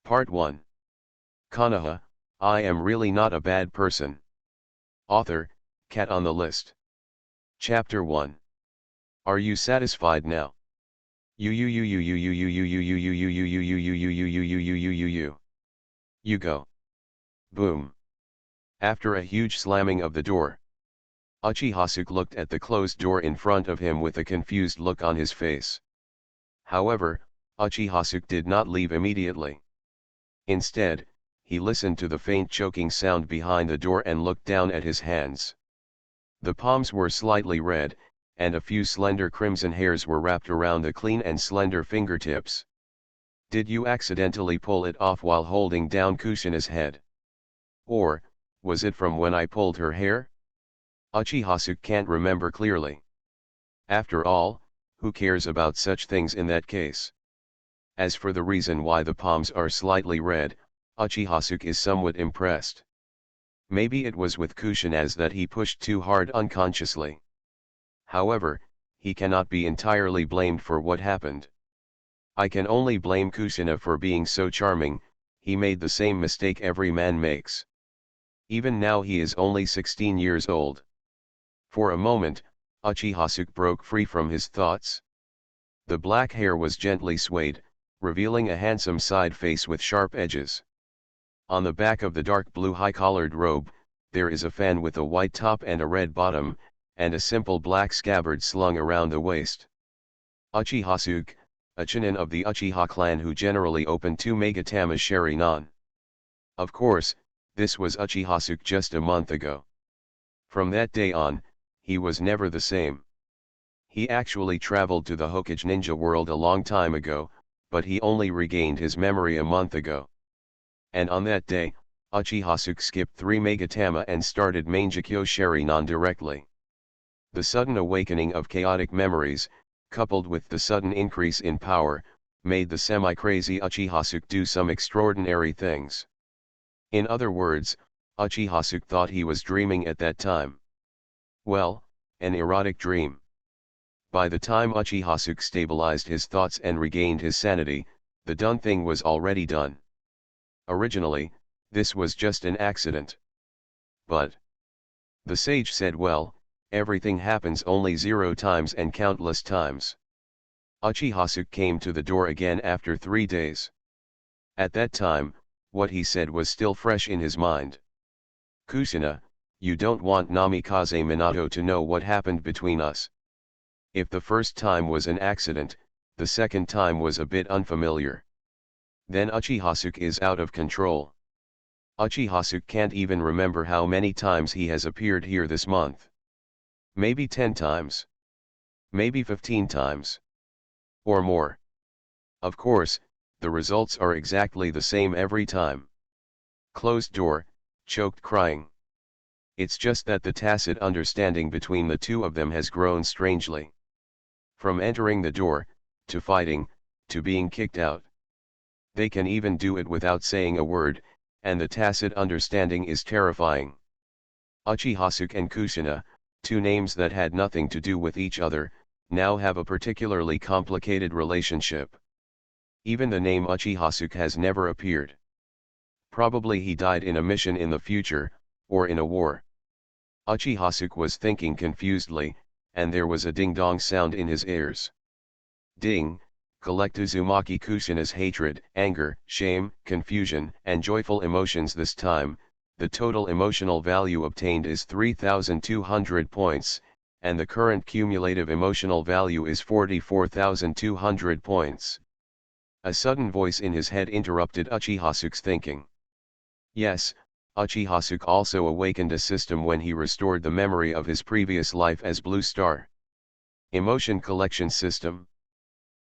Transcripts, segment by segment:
Part 1. Konoha, I am really not a bad person. Author, Cat on the List. Chapter 1. Are you satisfied now? You go. Boom. After a huge slamming of the door, Uchiha looked at the closed door in front of him with a confused look on his face. However, Uchiha did not leave immediately. Instead, he listened to the faint choking sound behind the door and looked down at his hands. The palms were slightly red, and a few slender crimson hairs were wrapped around the clean and slender fingertips. Did you accidentally pull it off while holding down Kushina's head? Or, was it from when I pulled her hair? Uchiha can't remember clearly. After all, who cares about such things in that case? As for the reason why the palms are slightly red, Uchiha is somewhat impressed. Maybe it was with Kushina's that he pushed too hard unconsciously. However, he cannot be entirely blamed for what happened. I can only blame Kushina for being so charming. He made the same mistake every man makes. Even now he is only 16 years old. For a moment, Uchiha broke free from his thoughts. The black hair was gently swayed, revealing a handsome side face with sharp edges. On the back of the dark blue high-collared robe, there is a fan with a white top and a red bottom, and a simple black scabbard slung around the waist. Uchiha, a Chunin of the Uchiha clan who generally open 2 Megatama Sharingan. Of course, this was Uchiha just a month ago. From that day on, he was never the same. He actually traveled to the Hokage ninja world a long time ago, but he only regained his memory a month ago. And on that day, Uchiha skipped 3 Megatama and started Mangekyo Sharingan directly. The sudden awakening of chaotic memories, coupled with the sudden increase in power, made the semi-crazy Uchiha do some extraordinary things. In other words, Uchiha thought he was dreaming at that time. Well, an erotic dream. By the time Uchiha stabilized his thoughts and regained his sanity, the done thing was already done. Originally, this was just an accident. But the sage said, well, everything happens only 0 times and countless times. Uchiha came to the door again after 3 days. At that time, what he said was still fresh in his mind. Kushina, you don't want Namikaze Minato to know what happened between us. If the first time was an accident, the second time was a bit unfamiliar. Then Uchiha is out of control. Uchiha can't even remember how many times he has appeared here this month. Maybe 10 times. Maybe 15 times. Or more. Of course, the results are exactly the same every time. Closed door, choked crying. It's just that the tacit understanding between the two of them has grown strangely. From entering the door, to fighting, to being kicked out. They can even do it without saying a word, and the tacit understanding is terrifying. Uchiha and Kushina, 2 names that had nothing to do with each other, now have a particularly complicated relationship. Even the name Uchiha has never appeared. Probably he died in a mission in the future, or in a war. Uchiha was thinking confusedly, and there was a ding-dong sound in his ears. Ding, collect Uzumaki Kushina's hatred, anger, shame, confusion, and joyful emotions this time. The total emotional value obtained is 3,200 points, and the current cumulative emotional value is 44,200 points. A sudden voice in his head interrupted Uchiha thinking. Yes, Uchiha also awakened a system when he restored the memory of his previous life as Blue Star. Emotion Collection System.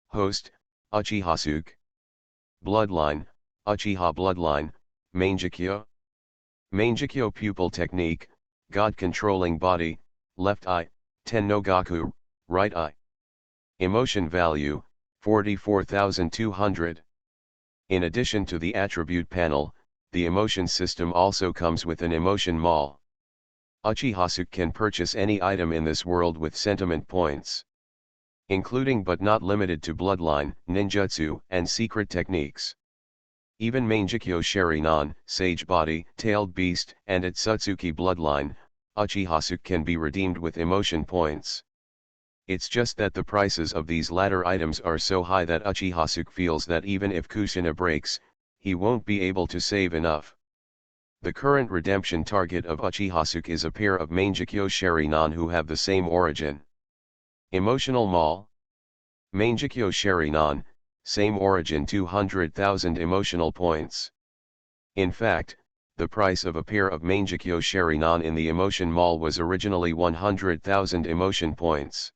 Host, Uchiha. Bloodline, Uchiha Bloodline, Mangekyo. Mangekyo Pupil Technique, God Controlling Body, Left Eye, Ten no Gaku, Right Eye. Emotion Value, 44,200. In addition to the attribute panel, the emotion system also comes with an emotion mall. Uchiha can purchase any item in this world with sentiment points, including but not limited to bloodline, ninjutsu, and secret techniques. Even Mangekyo Sharinan, Sage Body, Tailed Beast, and its Satsuki bloodline, Uchiha can be redeemed with emotion points. It's just that the prices of these latter items are so high that Uchiha feels that even if Kushina breaks, he won't be able to save enough. The current redemption target of Uchiha is a pair of Mangekyo Sharinan who have the same origin. Emotional Mall. Mangekyo Sharinan, same origin 200,000 emotional points. In fact, the price of a pair of Mangekyo Sharinan in the Emotion Mall was originally 100,000 emotion points.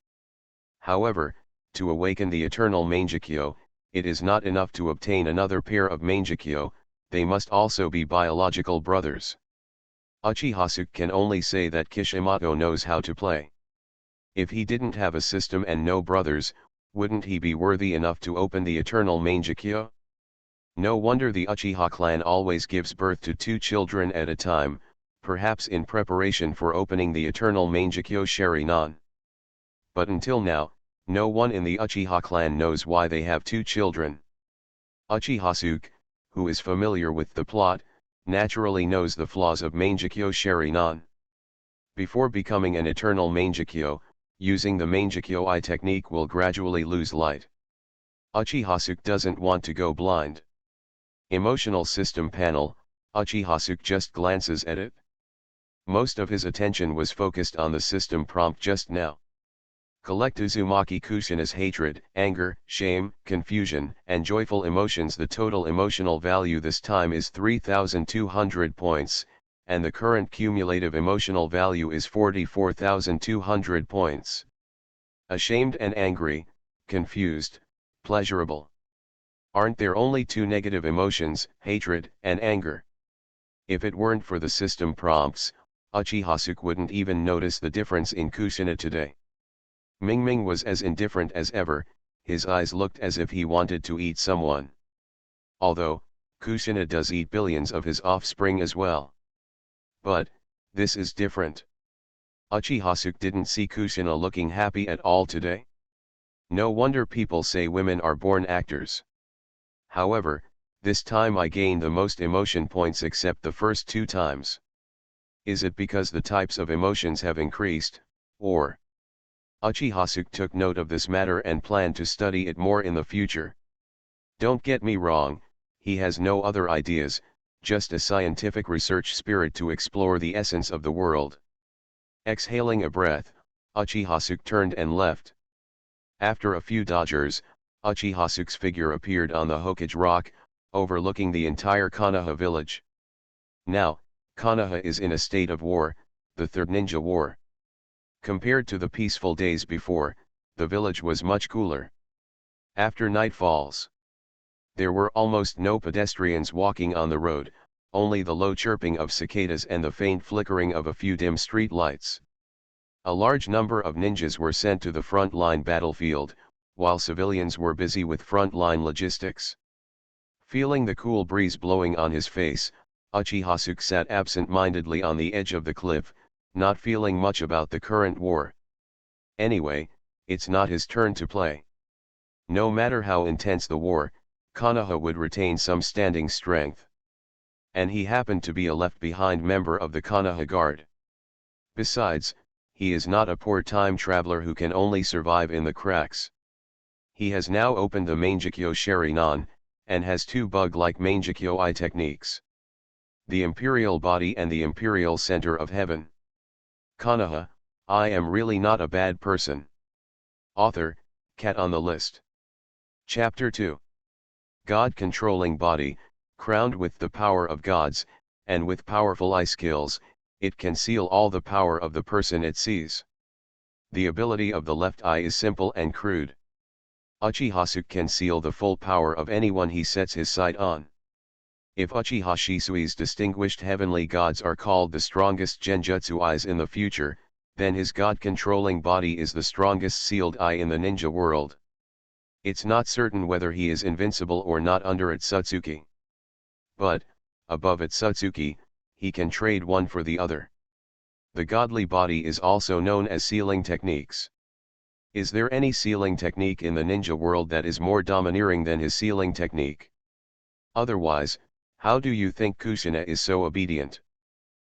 However, to awaken the eternal Mangekyo, it is not enough to obtain another pair of Mangekyo, they must also be biological brothers. Uchiha can only say that Kishimoto knows how to play. If he didn't have a system and no brothers, wouldn't he be worthy enough to open the eternal Mangekyo? No wonder the Uchiha clan always gives birth to 2 children at a time, perhaps in preparation for opening the eternal Mangekyo Sharinan. But until now, no one in the Uchiha clan knows why they have 2 children. Uchiha, who is familiar with the plot, naturally knows the flaws of Mangekyo Sharinan. Before becoming an eternal Mangekyo, using the Mangekyo Eye technique will gradually lose light. Uchiha doesn't want to go blind. Emotional System Panel, Uchiha just glances at it. Most of his attention was focused on the system prompt just now. Collect Uzumaki Kushina's hatred, anger, shame, confusion, and joyful emotions. The total emotional value this time is 3,200 points, and the current cumulative emotional value is 44,200 points. Ashamed and angry, confused, pleasurable. Aren't there only 2 negative emotions, hatred and anger? If it weren't for the system prompts, Uchiha wouldn't even notice the difference in Kushina today. Mingming was as indifferent as ever, his eyes looked as if he wanted to eat someone. Although, Kushina does eat billions of his offspring as well. But, this is different. Uchiha didn't see Kushina looking happy at all today. No wonder people say women are born actors. However, this time I gained the most emotion points except the first 2 times. Is it because the types of emotions have increased, or? Uchiha took note of this matter and planned to study it more in the future. Don't get me wrong, he has no other ideas, just a scientific research spirit to explore the essence of the world. Exhaling a breath, Uchiha turned and left. After a few dodgers, Uchiha figure appeared on the Hokage Rock, overlooking the entire Konoha village. Now, Konoha is in a state of war, the Third Ninja War. Compared to the peaceful days before, the village was much cooler. After night falls, there were almost no pedestrians walking on the road, only the low chirping of cicadas and the faint flickering of a few dim street lights. A large number of ninjas were sent to the front-line battlefield, while civilians were busy with front-line logistics. Feeling the cool breeze blowing on his face, Uchiha sat absent-mindedly on the edge of the cliff, not feeling much about the current war. Anyway, it's not his turn to play. No matter how intense the war, Konoha would retain some standing strength. And he happened to be a left-behind member of the Konoha Guard. Besides, he is not a poor time traveler who can only survive in the cracks. He has now opened the Mangekyo Sharinan, and has 2 bug-like Mangekyo Eye techniques. The Imperial Body and the Imperial Center of Heaven. Konoha, I am really not a bad person. Author, Cat on the List. Chapter 2. God-controlling body, crowned with the power of gods, and with powerful eye skills, it can seal all the power of the person it sees. The ability of the left eye is simple and crude. Uchiha can seal the full power of anyone he sets his sight on. If Uchiha Shisui's distinguished heavenly gods are called the strongest genjutsu eyes in the future, then his god-controlling body is the strongest sealed eye in the ninja world. It's not certain whether he is invincible or not under Otsutsuki. But, above Otsutsuki, he can trade one for the other. The godly body is also known as sealing techniques. Is there any sealing technique in the ninja world that is more domineering than his sealing technique? Otherwise, how do you think Kushina is so obedient?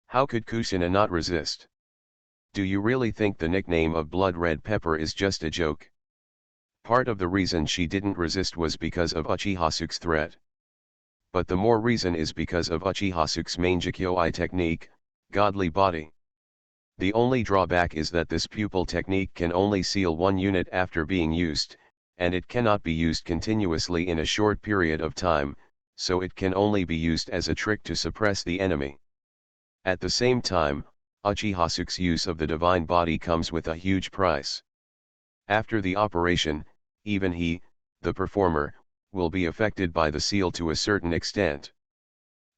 How could Kushina not resist? Do you really think the nickname of Blood Red Pepper is just a joke? Part of the reason she didn't resist was because of Uchihasuke's threat. But the more reason is because of Uchihasuke's Mangekyo-I technique, godly body. The only drawback is that this pupil technique can only seal one unit after being used, and it cannot be used continuously in a short period of time, so it can only be used as a trick to suppress the enemy. At the same time, Uchihasuke's use of the divine body comes with a huge price. After the operation, even he, the performer, will be affected by the seal to a certain extent.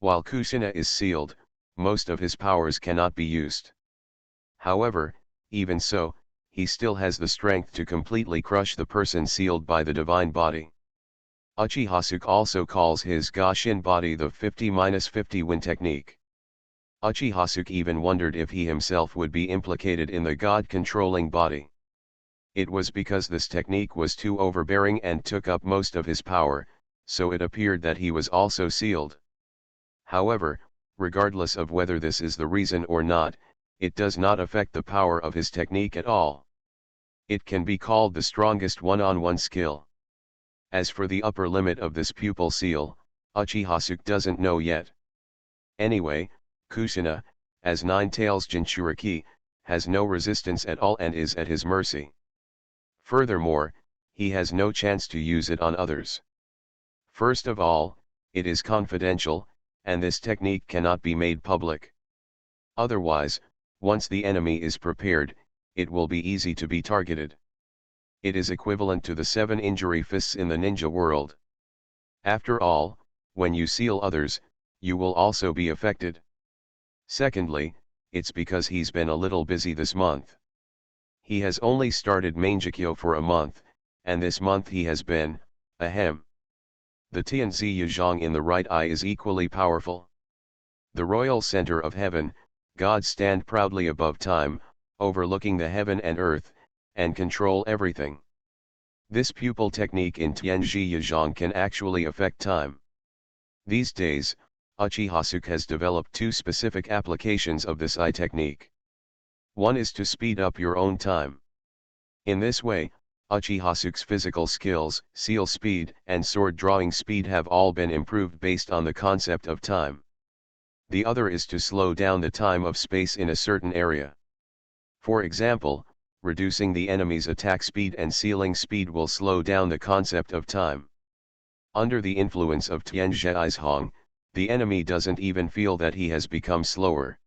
While Kushina is sealed, most of his powers cannot be used. However, even so, he still has the strength to completely crush the person sealed by the divine body. Uchihasuke also calls his Gashin body the 50-50 win technique. Uchihasuke even wondered if he himself would be implicated in the god-controlling body. It was because this technique was too overbearing and took up most of his power, so it appeared that he was also sealed. However, regardless of whether this is the reason or not, it does not affect the power of his technique at all. It can be called the strongest one-on-one skill. As for the upper limit of this pupil seal, Uchihasuke doesn't know yet. Anyway, Kushina, as Nine-Tails Jinchuriki, has no resistance at all and is at his mercy. Furthermore, he has no chance to use it on others. First of all, it is confidential, and this technique cannot be made public. Otherwise, once the enemy is prepared, it will be easy to be targeted. It is equivalent to the 7 injury fists in the ninja world. After all, when you seal others, you will also be affected. Secondly, it's because he's been a little busy this month. He has only started Mangekyo for a month, and this month he has been, ahem. The Tianzi Yuzhong in the right eye is equally powerful. The royal center of heaven, gods stand proudly above time, overlooking the heaven and earth, and control everything. This pupil technique in Tianzi Yuzhong can actually affect time. These days, Uchihasuke has developed 2 specific applications of this eye technique. One is to speed up your own time. In this way, Uchihasuke's physical skills, seal speed, and sword drawing speed have all been improved based on the concept of time. The other is to slow down the time of space in a certain area. For example, reducing the enemy's attack speed and sealing speed will slow down the concept of time. Under the influence of Tianzi Yuzhong, the enemy doesn't even feel that he has become slower.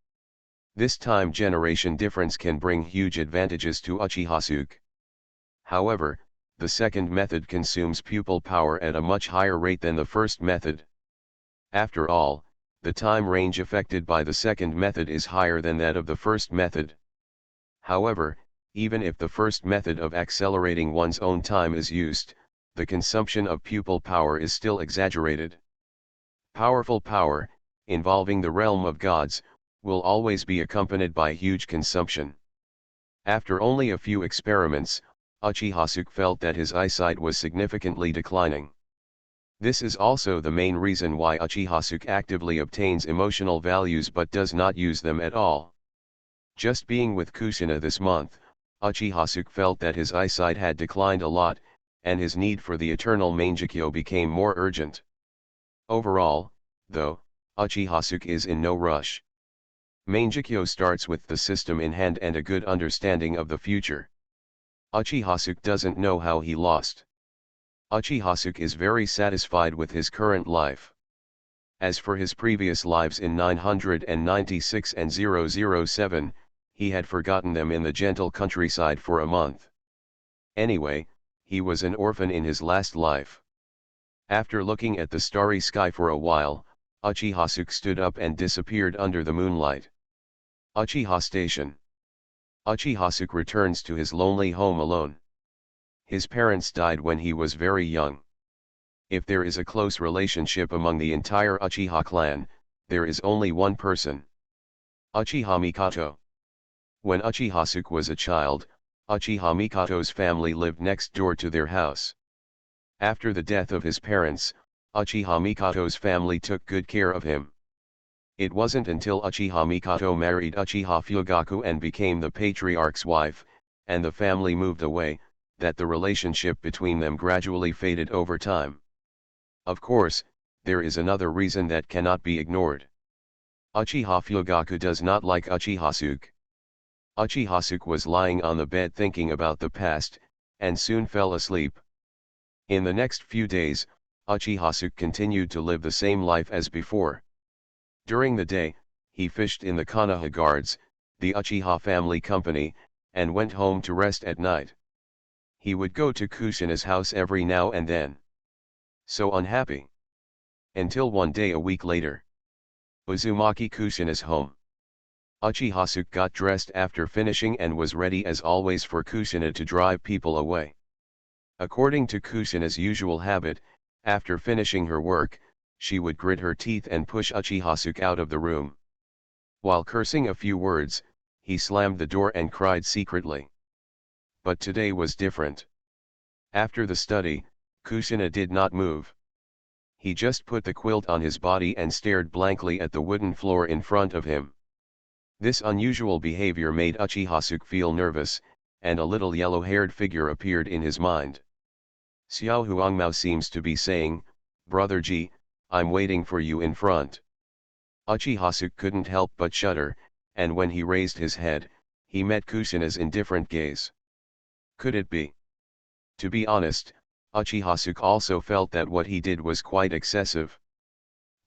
This time generation difference can bring huge advantages to Uchihasuke. However, the second method consumes pupil power at a much higher rate than the first method. After all, the time range affected by the second method is higher than that of the first method. However, even if the first method of accelerating one's own time is used, the consumption of pupil power is still exaggerated. Powerful power, involving the realm of gods, will always be accompanied by huge consumption. After only a few experiments, Uchihasuke felt that his eyesight was significantly declining. This is also the main reason why Uchihasuke actively obtains emotional values but does not use them at all. Just being with Kushina this month, Uchihasuke felt that his eyesight had declined a lot, and his need for the eternal Mangekyo became more urgent. Overall, though, Uchihasuke is in no rush. Mangekyo starts with the system in hand and a good understanding of the future. Uchihasuke doesn't know how he lost. Uchihasuke is very satisfied with his current life. As for his previous lives in 996 and 007, he had forgotten them in the gentle countryside for a month. Anyway, he was an orphan in his last life. After looking at the starry sky for a while, Uchihasuke stood up and disappeared under the moonlight. Uchiha Station. Uchihasuke returns to his lonely home alone. His parents died when he was very young. If there is a close relationship among the entire Uchiha clan, there is only one person. Uchiha Mikoto. When Uchihasuke was a child, Uchiha Mikoto's family lived next door to their house. After the death of his parents, Uchiha Mikoto's family took good care of him. It wasn't until Uchiha Mikoto married Uchiha Fugaku and became the patriarch's wife, and the family moved away, that the relationship between them gradually faded over time. Of course, there is another reason that cannot be ignored. Uchiha Fugaku does not like Uchiha-suke. Uchiha-suke was lying on the bed thinking about the past, and soon fell asleep. In the next few days, Uchiha-suke continued to live the same life as before. During the day, he fished in the Konoha guards, the Uchiha family company, and went home to rest at night. He would go to Kushina's house every now and then. So unhappy. Until one day a week later. Uzumaki Kushina's home. Uchiha-suke got dressed after finishing and was ready as always for Kushina to drive people away. According to Kushina's usual habit, after finishing her work, she would grit her teeth and push Uchiha-suke out of the room. While cursing a few words, he slammed the door and cried secretly. But today was different. After the study, Kushina did not move. He just put the quilt on his body and stared blankly at the wooden floor in front of him. This unusual behavior made Uchiha-suke feel nervous, and a little yellow-haired figure appeared in his mind. Xiao Huangmao seems to be saying, "Brother Ji, I'm waiting for you in front." Uchiha-suke couldn't help but shudder, and when he raised his head, he met Kushina's indifferent gaze. Could it be? To be honest, Uchiha-suke also felt that what he did was quite excessive.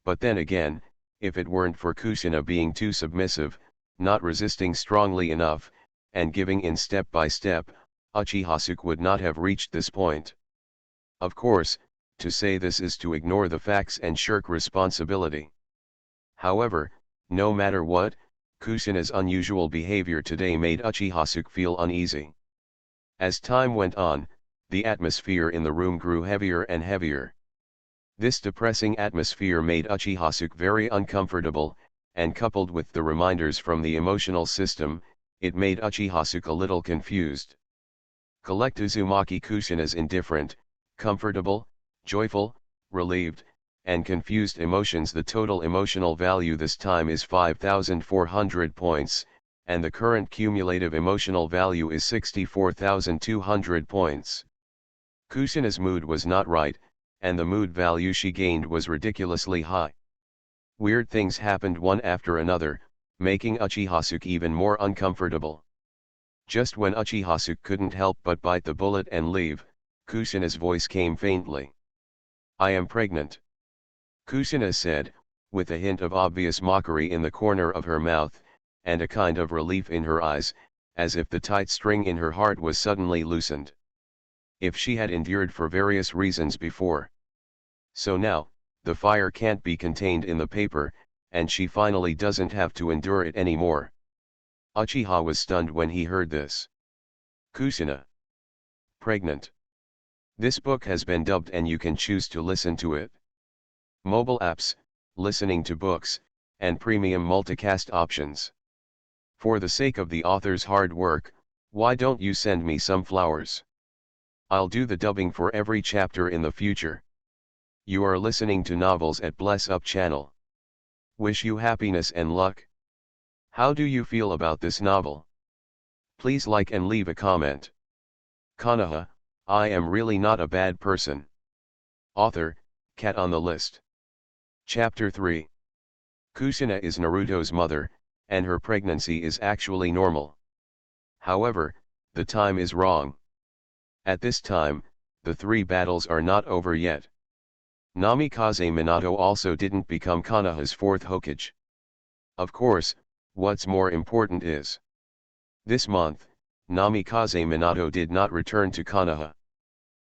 But then again, if it weren't for Kushina being too submissive, not resisting strongly enough, and giving in step by step, Uchiha-suke would not have reached this point. Of course, to say this is to ignore the facts and shirk responsibility. However, no matter what, Kushina's unusual behavior today made Uchiha-suke feel uneasy. As time went on, the atmosphere in the room grew heavier and heavier. This depressing atmosphere made Uchiha-suke very uncomfortable, and coupled with the reminders from the emotional system, it made Uchiha-suke a little confused. Collect Uzumaki Kushina's indifferent, comfortable, joyful, relieved, and confused emotions. The total emotional value this time is 5,400 points, and the current cumulative emotional value is 64,200 points. Kushina's mood was not right, and the mood value she gained was ridiculously high. Weird things happened one after another, making Uchiha-suke even more uncomfortable. Just when Uchiha-suke couldn't help but bite the bullet and leave, Kushina's voice came faintly. "I am pregnant," Kushina said, with a hint of obvious mockery in the corner of her mouth, and a kind of relief in her eyes, as if the tight string in her heart was suddenly loosened. If she had endured for various reasons before. So now, the fire can't be contained in the paper, and she finally doesn't have to endure it anymore. Uchiha was stunned when he heard this. Kushina. Pregnant. This book has been dubbed and you can choose to listen to it. Mobile apps, listening to books, and premium multicast options. For the sake of the author's hard work, why don't you send me some flowers? I'll do the dubbing for every chapter in the future. You are listening to Novels at Bless Up channel. Wish you happiness and luck. How do you feel about this novel? Please like and leave a comment. Konoha, I am really not a bad person. Author, Cat on the List. Chapter 3. Kushina is Naruto's mother, and her pregnancy is actually normal. However, the time is wrong. At this time, the three battles are not over yet. Namikaze Minato also didn't become Konoha's fourth Hokage. Of course, what's more important is, this month, Namikaze Minato did not return to Konoha.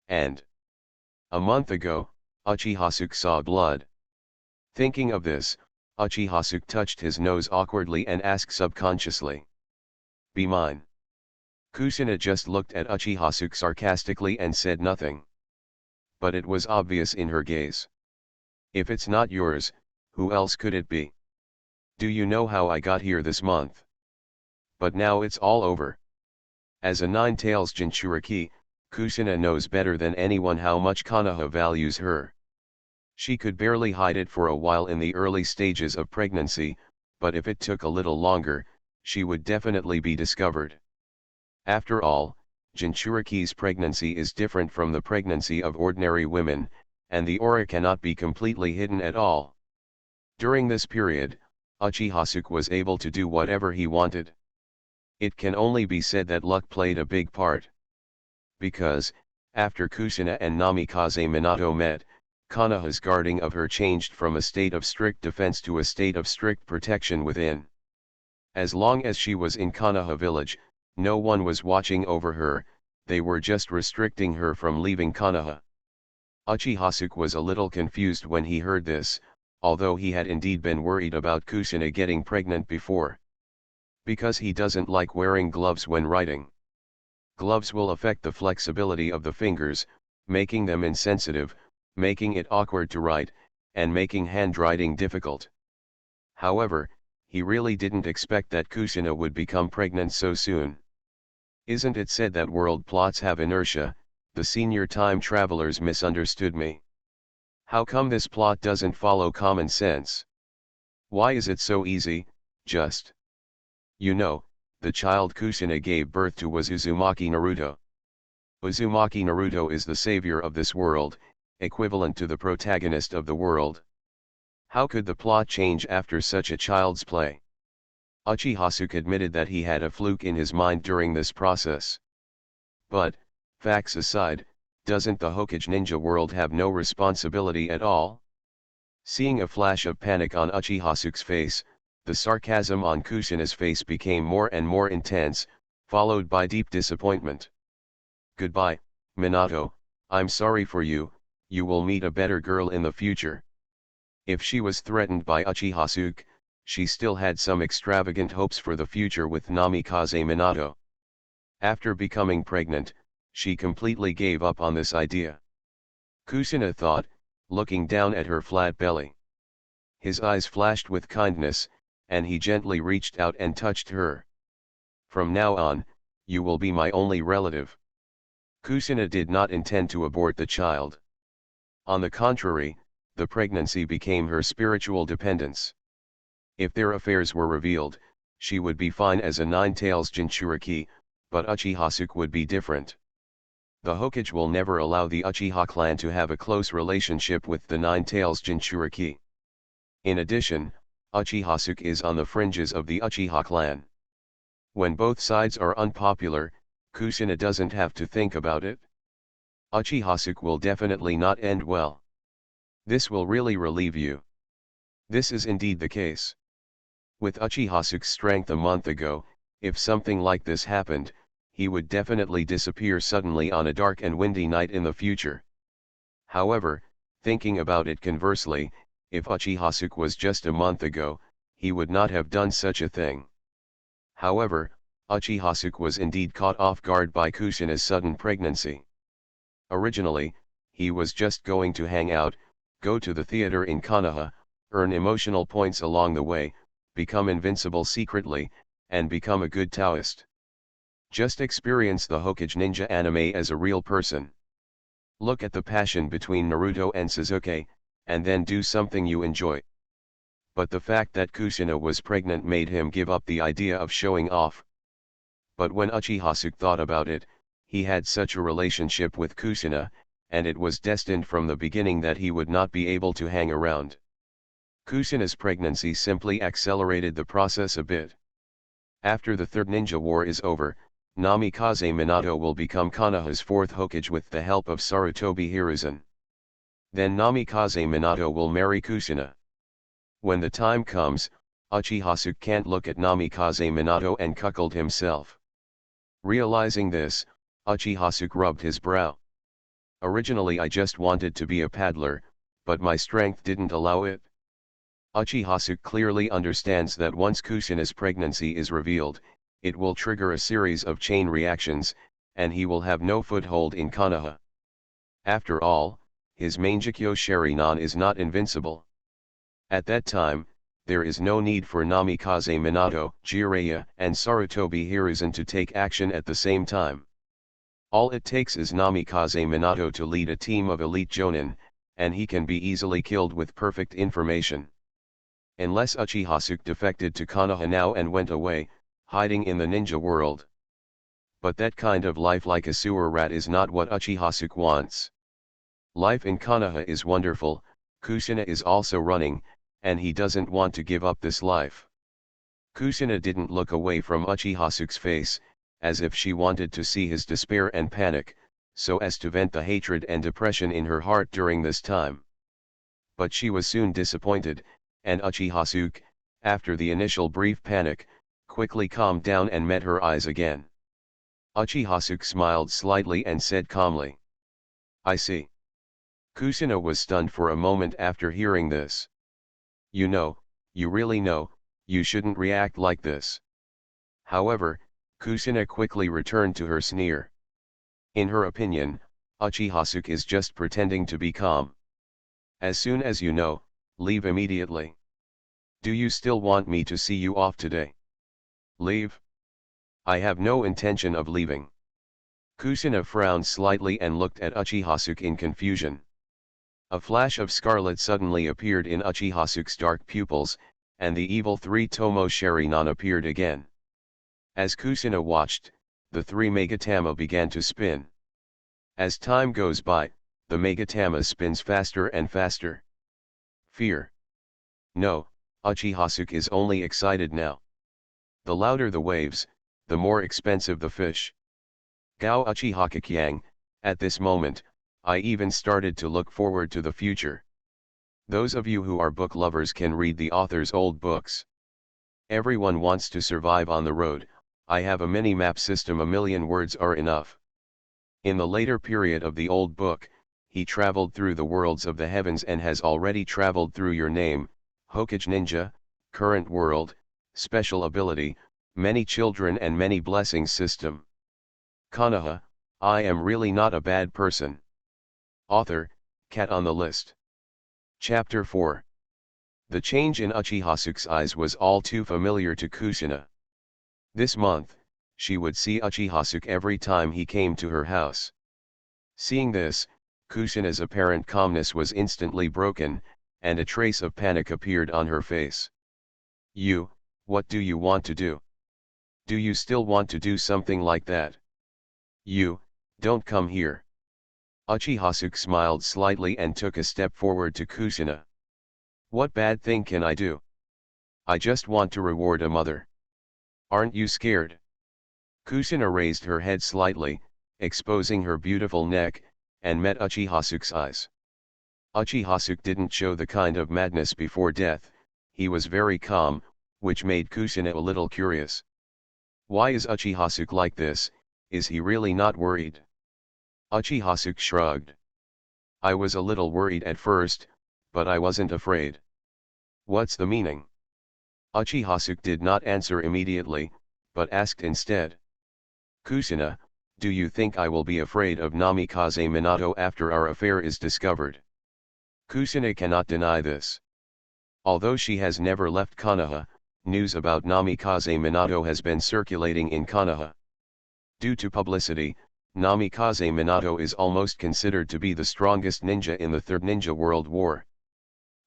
And a month ago, Uchiha-suke saw blood. Thinking of this, Uchiha-suke touched his nose awkwardly and asked subconsciously, "Be mine?" Kushina just looked at Uchiha-suke sarcastically and said nothing. But it was obvious in her gaze. "If it's not yours, who else could it be? Do you know how I got here this month? But now it's all over." As a Nine-Tails Jinchuriki, Kushina knows better than anyone how much Konoha values her. She could barely hide it for a while in the early stages of pregnancy, but if it took a little longer, she would definitely be discovered. After all, Jinchuriki's pregnancy is different from the pregnancy of ordinary women, and the aura cannot be completely hidden at all. During this period, Uchihasuke was able to do whatever he wanted. It can only be said that luck played a big part. Because, after Kushina and Namikaze Minato met, Konoha's guarding of her changed from a state of strict defense to a state of strict protection within. As long as she was in Konoha village, no one was watching over her, they were just restricting her from leaving Konoha. Uchihasuke was a little confused when he heard this, although he had indeed been worried about Kushina getting pregnant before. Because he doesn't like wearing gloves when writing. Gloves will affect the flexibility of the fingers, making them insensitive, making it awkward to write, and making handwriting difficult. However, he really didn't expect that Kushina would become pregnant so soon. Isn't it said that world plots have inertia? The senior time travelers misunderstood me. How come this plot doesn't follow common sense? Why is it so easy, just? You know, the child Kushina gave birth to was Uzumaki Naruto. Uzumaki Naruto is the savior of this world, equivalent to the protagonist of the world. How could the plot change after such a child's play? Uchihasuke admitted that he had a fluke in his mind during this process. But, facts aside, doesn't the Hokage ninja world have no responsibility at all? Seeing a flash of panic on Uchihasuke's face, the sarcasm on Kushina's face became more and more intense, followed by deep disappointment. Goodbye, Minato, I'm sorry for you, you will meet a better girl in the future. If she was threatened by Uchihasuke, she still had some extravagant hopes for the future with Namikaze Minato. After becoming pregnant, she completely gave up on this idea. Kushina thought, looking down at her flat belly. His eyes flashed with kindness, and he gently reached out and touched her. From now on, you will be my only relative. Kushina did not intend to abort the child. On the contrary, the pregnancy became her spiritual dependence. If their affairs were revealed, she would be fine as a Nine-Tails Jinchuriki, but Uchihasuke would be different. The Hokage will never allow the Uchiha clan to have a close relationship with the Nine-Tails Jinchuriki. In addition, Uchihasuke is on the fringes of the Uchiha clan. When both sides are unpopular, Kushina doesn't have to think about it. Uchihasuke will definitely not end well. This will really relieve you. This is indeed the case. With Uchihasuke's strength a month ago, if something like this happened, he would definitely disappear suddenly on a dark and windy night in the future. However, thinking about it conversely, if Uchihasuke was just a month ago, he would not have done such a thing. However, Uchihasuke was indeed caught off guard by Kushina's sudden pregnancy. Originally, he was just going to hang out, go to the theater in Konoha, earn emotional points along the way, become invincible secretly, and become a good Taoist. Just experience the Hokage ninja anime as a real person. Look at the passion between Naruto and Sasuke, and then do something you enjoy. But the fact that Kushina was pregnant made him give up the idea of showing off. But when Uchihasuke thought about it, he had such a relationship with Kushina, and it was destined from the beginning that he would not be able to hang around. Kushina's pregnancy simply accelerated the process a bit. After the Third Ninja War is over, Namikaze Minato will become Konoha's fourth Hokage with the help of Sarutobi Hiruzen. Then Namikaze Minato will marry Kushina. When the time comes, Uchihasuke can't look at Namikaze Minato and cuckold himself. Realizing this, Uchihasuke rubbed his brow. Originally I just wanted to be a paddler, but my strength didn't allow it. Uchihasuke clearly understands that once Kushina's pregnancy is revealed, it will trigger a series of chain reactions, and he will have no foothold in Konoha. After all, his Mangekyo Sharingan is not invincible. At that time, there is no need for Namikaze Minato, Jiraiya, and Sarutobi Hiruzen to take action at the same time. All it takes is Namikaze Minato to lead a team of elite Jonin, and he can be easily killed with perfect information. Unless Uchiha defected to Konoha now and went away, hiding in the ninja world. But that kind of life like a sewer rat is not what Uchiha wants. Life in Konoha is wonderful, Kushina is also running, and he doesn't want to give up this life. Kushina didn't look away from Uchiha face, as if she wanted to see his despair and panic, so as to vent the hatred and depression in her heart during this time. But she was soon disappointed, and Uchiha, after the initial brief panic, quickly calmed down and met her eyes again. Uchiha smiled slightly and said calmly, "I see." Kushina was stunned for a moment after hearing this. You really know, you shouldn't react like this." However, Kushina quickly returned to her sneer. In her opinion, Uchiha is just pretending to be calm. "As soon as you know, leave immediately. Do you still want me to see you off today?" "Leave? I have no intention of leaving." Kushina frowned slightly and looked at Uchiha in confusion. A flash of scarlet suddenly appeared in Uchiha dark pupils, and the evil three Tomo Sharinon appeared again. As Kushina watched, the three Megatama began to spin. As time goes by, the Megatama spins faster and faster. Fear. No, Uchiha is only excited now. The louder the waves, the more expensive the fish. Gao Uchiha Kyang, at this moment, I even started to look forward to the future. Those of you who are book lovers can read the author's old books. Everyone wants to survive on the road. I have a mini-map system, a million words are enough. In the later period of the old book, he traveled through the worlds of the heavens and has already traveled through your name, Hokage Ninja, current world, special ability, many children and many blessings system. Konoha, I am really not a bad person. Author, Cat on the list. Chapter 4. The change in Uchiha eyes was all too familiar to Kushina. This month, she would see Uchiha every time he came to her house. Seeing this, Kushina's apparent calmness was instantly broken, and a trace of panic appeared on her face. What do you want to do? Do you still want to do something like that? Don't come here. Uchiha smiled slightly and took a step forward to Kushina. What bad thing can I do? I just want to reward a mother. Aren't you scared? Kushina raised her head slightly, exposing her beautiful neck, and met Uchiha eyes. Uchiha didn't show the kind of madness before death, he was very calm, which made Kushina a little curious. Why is Uchiha like this? Is he really not worried? Uchiha shrugged. I was a little worried at first, but I wasn't afraid. What's the meaning? Uchiha did not answer immediately, but asked instead. Kushina, do you think I will be afraid of Namikaze Minato after our affair is discovered? Kushina cannot deny this. Although she has never left Konoha, news about Namikaze Minato has been circulating in Konoha. Due to publicity, Namikaze Minato is almost considered to be the strongest ninja in the Third Ninja World War.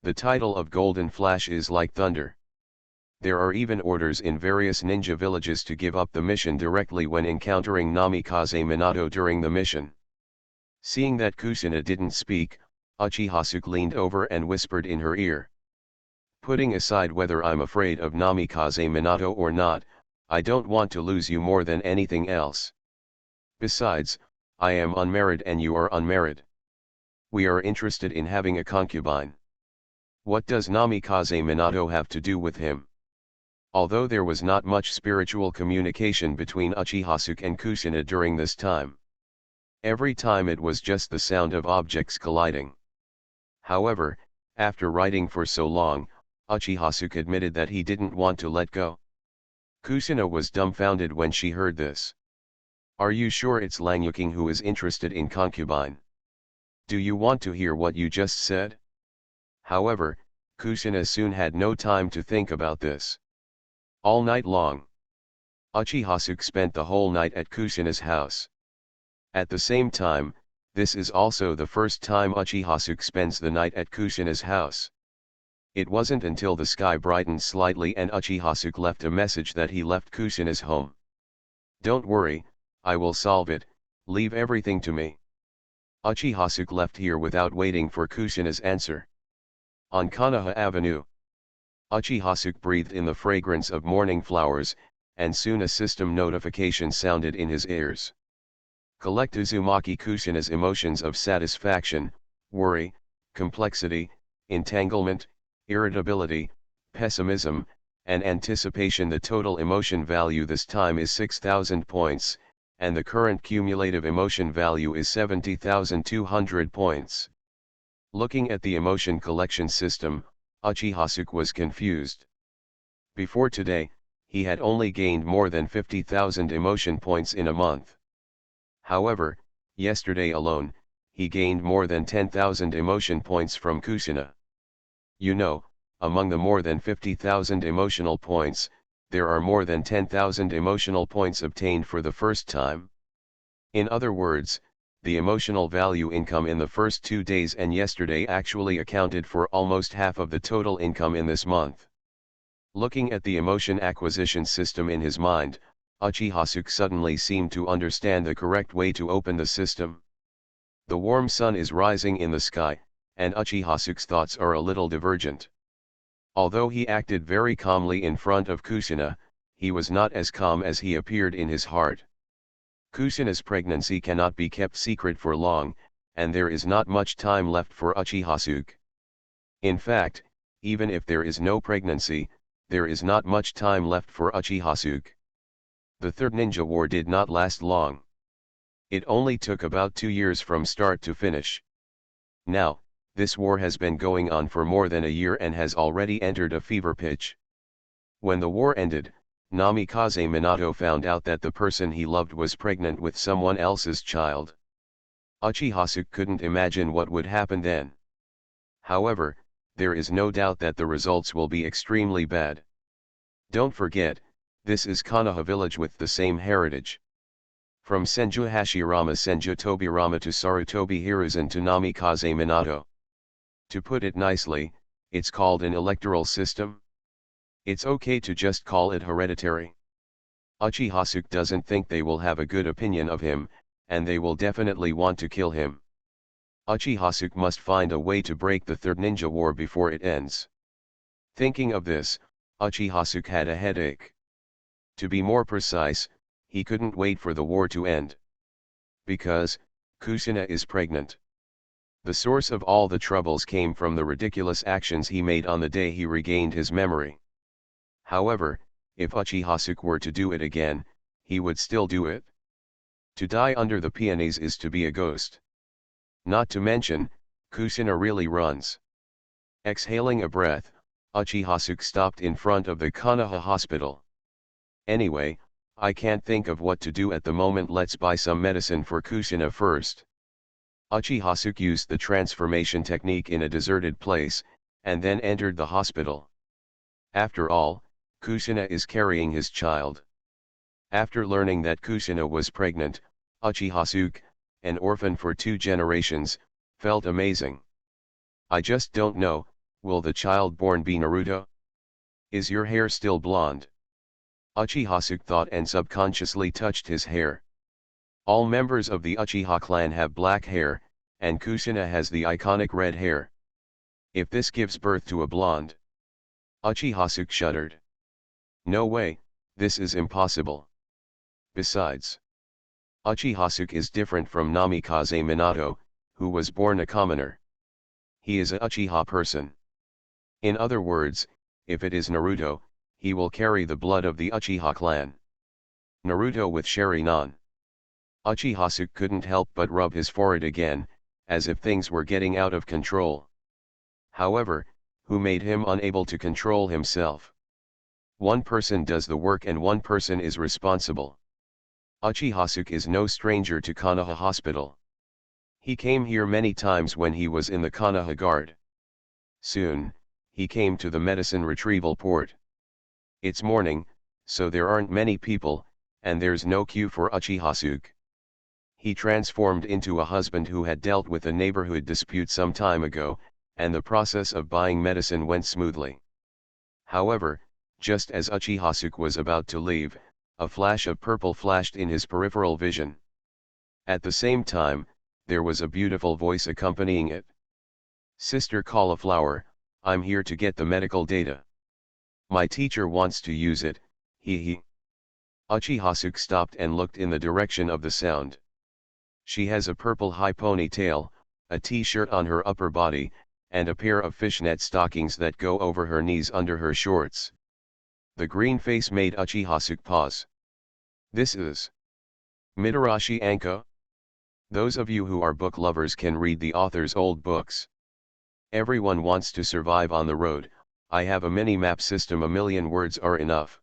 The title of Golden Flash is like thunder. There are even orders in various ninja villages to give up the mission directly when encountering Namikaze Minato during the mission. Seeing that Kushina didn't speak, Uchiha leaned over and whispered in her ear. Putting aside whether I'm afraid of Namikaze Minato or not, I don't want to lose you more than anything else. Besides, I am unmarried and you are unmarried. We are interested in having a concubine. What does Namikaze Minato have to do with him? Although there was not much spiritual communication between Uchiha and Kushina during this time. Every time it was just the sound of objects colliding. However, after writing for so long, Uchiha admitted that he didn't want to let go. Kushina was dumbfounded when she heard this. Are you sure it's Langyuking who is interested in concubine? Do you want to hear what you just said? However, Kushina soon had no time to think about this. All night long, Uchiha spent the whole night at Kushina's house. At the same time, This is also the first time Uchihasuke spends the night at Kushina's house. It wasn't until the sky brightened slightly and Uchihasuke left a message that he left Kushina's home. "Don't worry, I will solve it, leave everything to me." Uchihasuke left here without waiting for Kushina's answer. On Konoha Avenue, Uchihasuke breathed in the fragrance of morning flowers, and soon a system notification sounded in his ears. Collect Uzumaki Kushina's emotions of satisfaction, worry, complexity, entanglement, irritability, pessimism, and anticipation. The total emotion value this time is 6,000 points, and the current cumulative emotion value is 70,200 points. Looking at the emotion collection system, Uchihasuke was confused. Before today, he had only gained more than 50,000 emotion points in a month. However, yesterday alone, he gained more than 10,000 emotion points from Kushina. You know, among the more than 50,000 emotional points, there are more than 10,000 emotional points obtained for the first time. In other words, the emotional value income in the first 2 days and yesterday actually accounted for almost half of the total income in this month. Looking at the emotion acquisition system in his mind, Uchihasuke suddenly seemed to understand the correct way to open the system. The warm sun is rising in the sky, and Uchihasuke's thoughts are a little divergent. Although he acted very calmly in front of Kushina, he was not as calm as he appeared in his heart. Kushina's pregnancy cannot be kept secret for long, and there is not much time left for Uchihasuke. In fact, even if there is no pregnancy, there is not much time left for Uchihasuke. The Third Ninja War did not last long. It only took about 2 years from start to finish. Now, this war has been going on for more than a year and has already entered a fever pitch. When the war ended, Namikaze Minato found out that the person he loved was pregnant with someone else's child. Uchihasuke couldn't imagine what would happen then. However, there is no doubt that the results will be extremely bad. Don't forget, this is Konoha village with the same heritage. From Senju Hashirama, Senju Tobirama to Sarutobi Hiruzen to Namikaze Minato. To put it nicely, it's called an electoral system. It's okay to just call it hereditary. Uchihasuke doesn't think they will have a good opinion of him, and they will definitely want to kill him. Uchihasuke must find a way to break the Third Ninja War before it ends. Thinking of this, Uchihasuke had a headache. To be more precise, he couldn't wait for the war to end. Because, Kushina is pregnant. The source of all the troubles came from the ridiculous actions he made on the day he regained his memory. However, if Uchihasuke were to do it again, he would still do it. To die under the peonies is to be a ghost. Not to mention, Kushina really runs. Exhaling a breath, Uchihasuke stopped in front of the Konoha hospital. Anyway, I can't think of what to do at the moment. Let's buy some medicine for Kushina first. Uchihasuke used the transformation technique in a deserted place, and then entered the hospital. After all, Kushina is carrying his child. After learning that Kushina was pregnant, Uchihasuke, an orphan for 2 generations, felt amazing. I just don't know, will the child born be Naruto? Is your hair still blonde? Uchihasuke thought and subconsciously touched his hair. All members of the Uchiha clan have black hair, and Kushina has the iconic red hair. If this gives birth to a blonde. Uchihasuke shuddered. No way, this is impossible. Besides, Uchihasuke is different from Namikaze Minato, who was born a commoner. He is a Uchiha person. In other words, if it is Naruto, he will carry the blood of the Uchiha clan. Naruto with Sharingan. Uchihasuke couldn't help but rub his forehead again, as if things were getting out of control. However, who made him unable to control himself? One person does the work and one person is responsible. Uchihasuke is no stranger to Konoha Hospital. He came here many times when he was in the Konoha Guard. Soon, he came to the medicine retrieval port. It's morning, so there aren't many people, and there's no queue for Uchihasuke. he transformed into a husband who had dealt with a neighborhood dispute some time ago, and the process of buying medicine went smoothly. However, just as Uchihasuke was about to leave, a flash of purple flashed in his peripheral vision. At the same time, there was a beautiful voice accompanying it. "Sister Cauliflower, I'm here to get the medical data. My teacher wants to use it, he. Uchihasuke stopped and looked in the direction of the sound. She has a purple high ponytail, a t-shirt on her upper body, and a pair of fishnet stockings that go over her knees under her shorts. The green face made Uchihasuke pause. This is Mitarashi Anko? Those of you who are book lovers can read the author's old books. Everyone wants to survive on the road. I have a mini-map system, a million words are enough.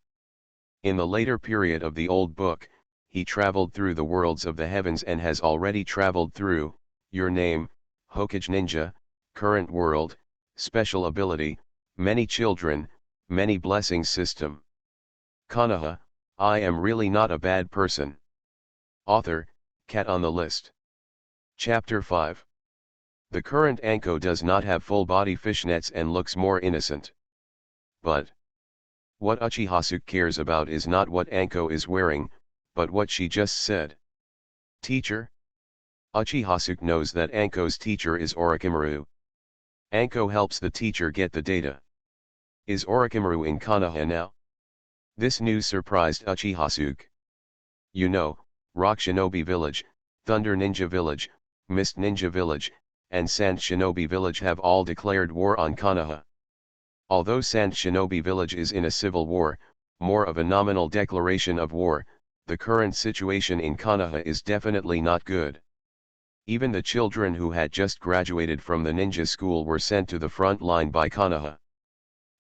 In the later period of the old book, he traveled through the worlds of the heavens and has already traveled through, your name, Hokage Ninja, current world, special ability, many children, many blessings system. Konoha, I am really not a bad person. Author, cat on the list. Chapter 5. The current Anko does not have full-body fishnets and looks more innocent. But what Uchihasuke cares about is not what Anko is wearing, but what she just said. Teacher? Uchihasuke knows that Anko's teacher is Orochimaru. Anko helps the teacher get the data. Is Orochimaru in Konoha now? This news surprised Uchihasuke. You know, Rock Shinobi Village, Thunder Ninja Village, Mist Ninja Village, and Sand Shinobi Village have all declared war on Konoha. Although Sand Shinobi Village is in a civil war, more of a nominal declaration of war, the current situation in Konoha is definitely not good. Even the children who had just graduated from the ninja school were sent to the front line by Konoha.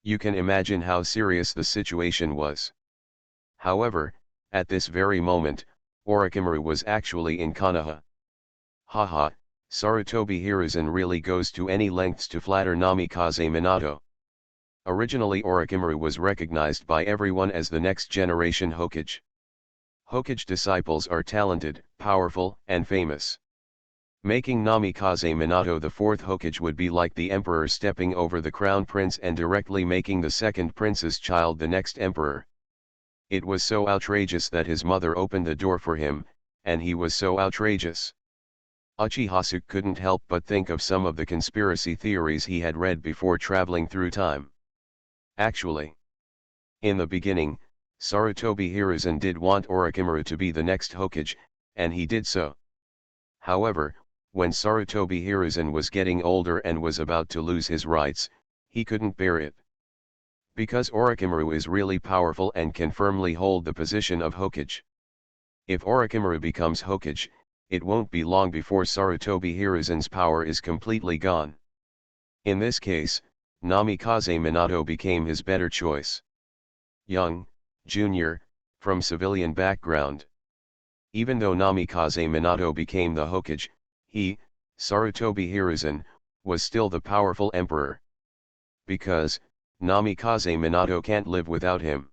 You can imagine how serious the situation was. However, at this very moment, Orochimaru was actually in Konoha. Haha, Sarutobi Hiruzen really goes to any lengths to flatter Namikaze Minato. Originally Orochimaru was recognized by everyone as the next generation Hokage. Hokage disciples are talented, powerful, and famous. Making Namikaze Minato the fourth Hokage would be like the emperor stepping over the crown prince and directly making the second prince's child the next emperor. It was so outrageous that his mother opened the door for him, and he was so outrageous. Uchihasuke couldn't help but think of some of the conspiracy theories he had read before traveling through time. Actually, in the beginning, Sarutobi Hiruzen did want Orochimaru to be the next Hokage, and he did so. However, when Sarutobi Hiruzen was getting older and was about to lose his rights, he couldn't bear it. Because Orochimaru is really powerful and can firmly hold the position of Hokage. If Orochimaru becomes Hokage, it won't be long before Sarutobi Hiruzen's power is completely gone. In this case, Namikaze Minato became his better choice. Young, junior, from civilian background. Even though Namikaze Minato became the Hokage, he, Sarutobi Hiruzen, was still the powerful emperor. Because, Namikaze Minato can't live without him.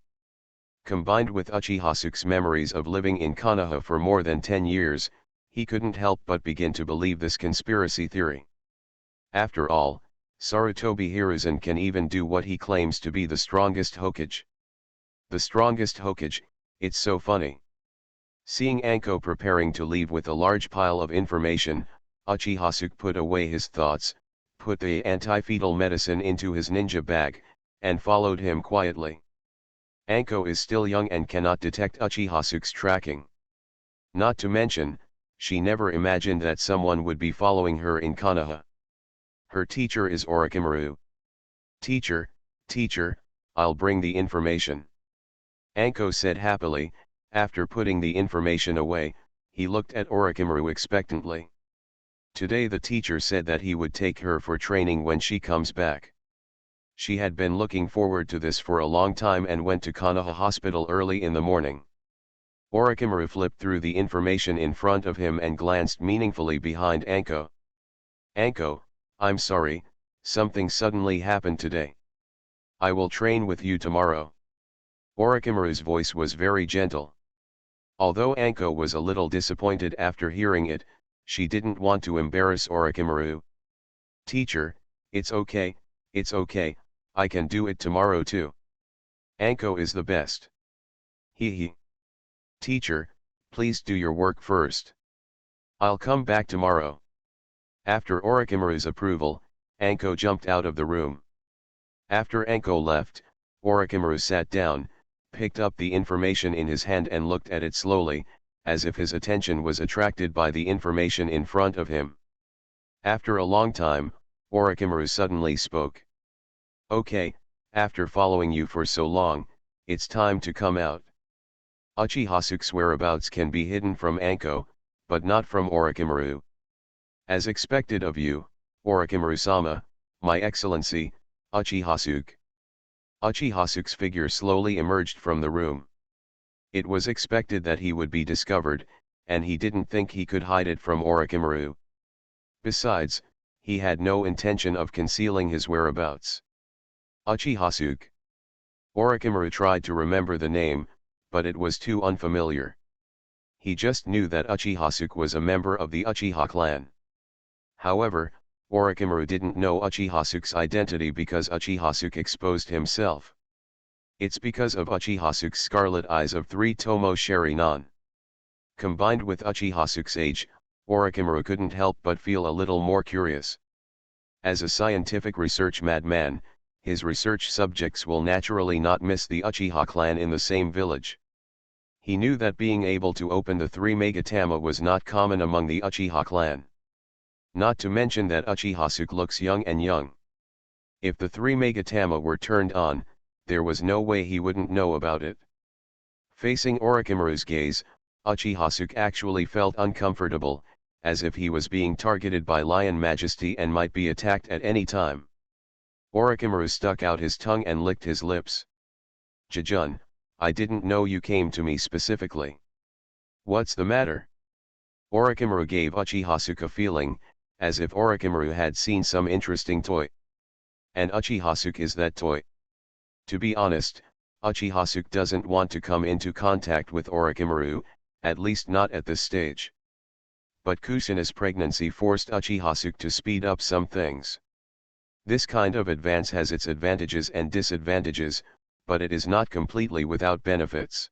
Combined with Uchihasuke's memories of living in Konoha for more than 10 years, he couldn't help but begin to believe this conspiracy theory. After all, Sarutobi Hiruzen can even do what he claims to be the strongest Hokage. The strongest Hokage, it's so funny. Seeing Anko preparing to leave with a large pile of information, Uchihasuke put away his thoughts, put the anti-fetal medicine into his ninja bag, and followed him quietly. Anko is still young and cannot detect Uchihasuke's tracking. Not to mention, she never imagined that someone would be following her in Konoha. Her teacher is Orochimaru. Teacher, I'll bring the information. Anko said happily. After putting the information away, he looked at Orochimaru expectantly. Today the teacher said that he would take her for training when she comes back. She had been looking forward to this for a long time and went to Konoha Hospital early in the morning. Orochimaru flipped through the information in front of him and glanced meaningfully behind Anko. Anko, I'm sorry, something suddenly happened today. I will train with you tomorrow. Orochimaru's voice was very gentle. Although Anko was a little disappointed after hearing it, she didn't want to embarrass Orochimaru. "Teacher, it's okay, I can do it tomorrow too. Anko is the best." Hee. "Teacher, please do your work first. I'll come back tomorrow." After Orochimaru's approval, Anko jumped out of the room. After Anko left, Orochimaru sat down, picked up the information in his hand and looked at it slowly, as if his attention was attracted by the information in front of him. After a long time, Orochimaru suddenly spoke. "Okay, after following you for so long, it's time to come out." Uchihasuke's whereabouts can be hidden from Anko, but not from Orochimaru. "As expected of you, Orochimaru-sama, my excellency, Uchihasuke." Uchihasuke's figure slowly emerged from the room. It was expected that he would be discovered, and he didn't think he could hide it from Orochimaru. Besides, he had no intention of concealing his whereabouts. Uchihasuke. Orochimaru tried to remember the name, but it was too unfamiliar. He just knew that Uchihasuke was a member of the Uchiha clan. However, Orochimaru didn't know Uchihasuke's identity because Uchihasuke exposed himself. It's because of Uchihasuke's scarlet eyes of 3 Tomo Sharinan. Combined with Uchihasuke's age, Orochimaru couldn't help but feel a little more curious. As a scientific research madman, his research subjects will naturally not miss the Uchiha clan in the same village. He knew that being able to open the 3 Megatama was not common among the Uchiha clan. Not to mention that Uchihasuke looks young and young. If the 3 Megatama were turned on, there was no way he wouldn't know about it. Facing Orochimaru's gaze, Uchihasuke actually felt uncomfortable, as if he was being targeted by Lion Majesty and might be attacked at any time. Orochimaru stuck out his tongue and licked his lips. "Jejun, I didn't know you came to me specifically." "What's the matter?" Orochimaru gave Uchihasuke a feeling, as if Orochimaru had seen some interesting toy. And Uchihasuke is that toy. To be honest, Uchihasuke doesn't want to come into contact with Orochimaru, at least not at this stage. But Kusuna's pregnancy forced Uchihasuke to speed up some things. This kind of advance has its advantages and disadvantages, but it is not completely without benefits.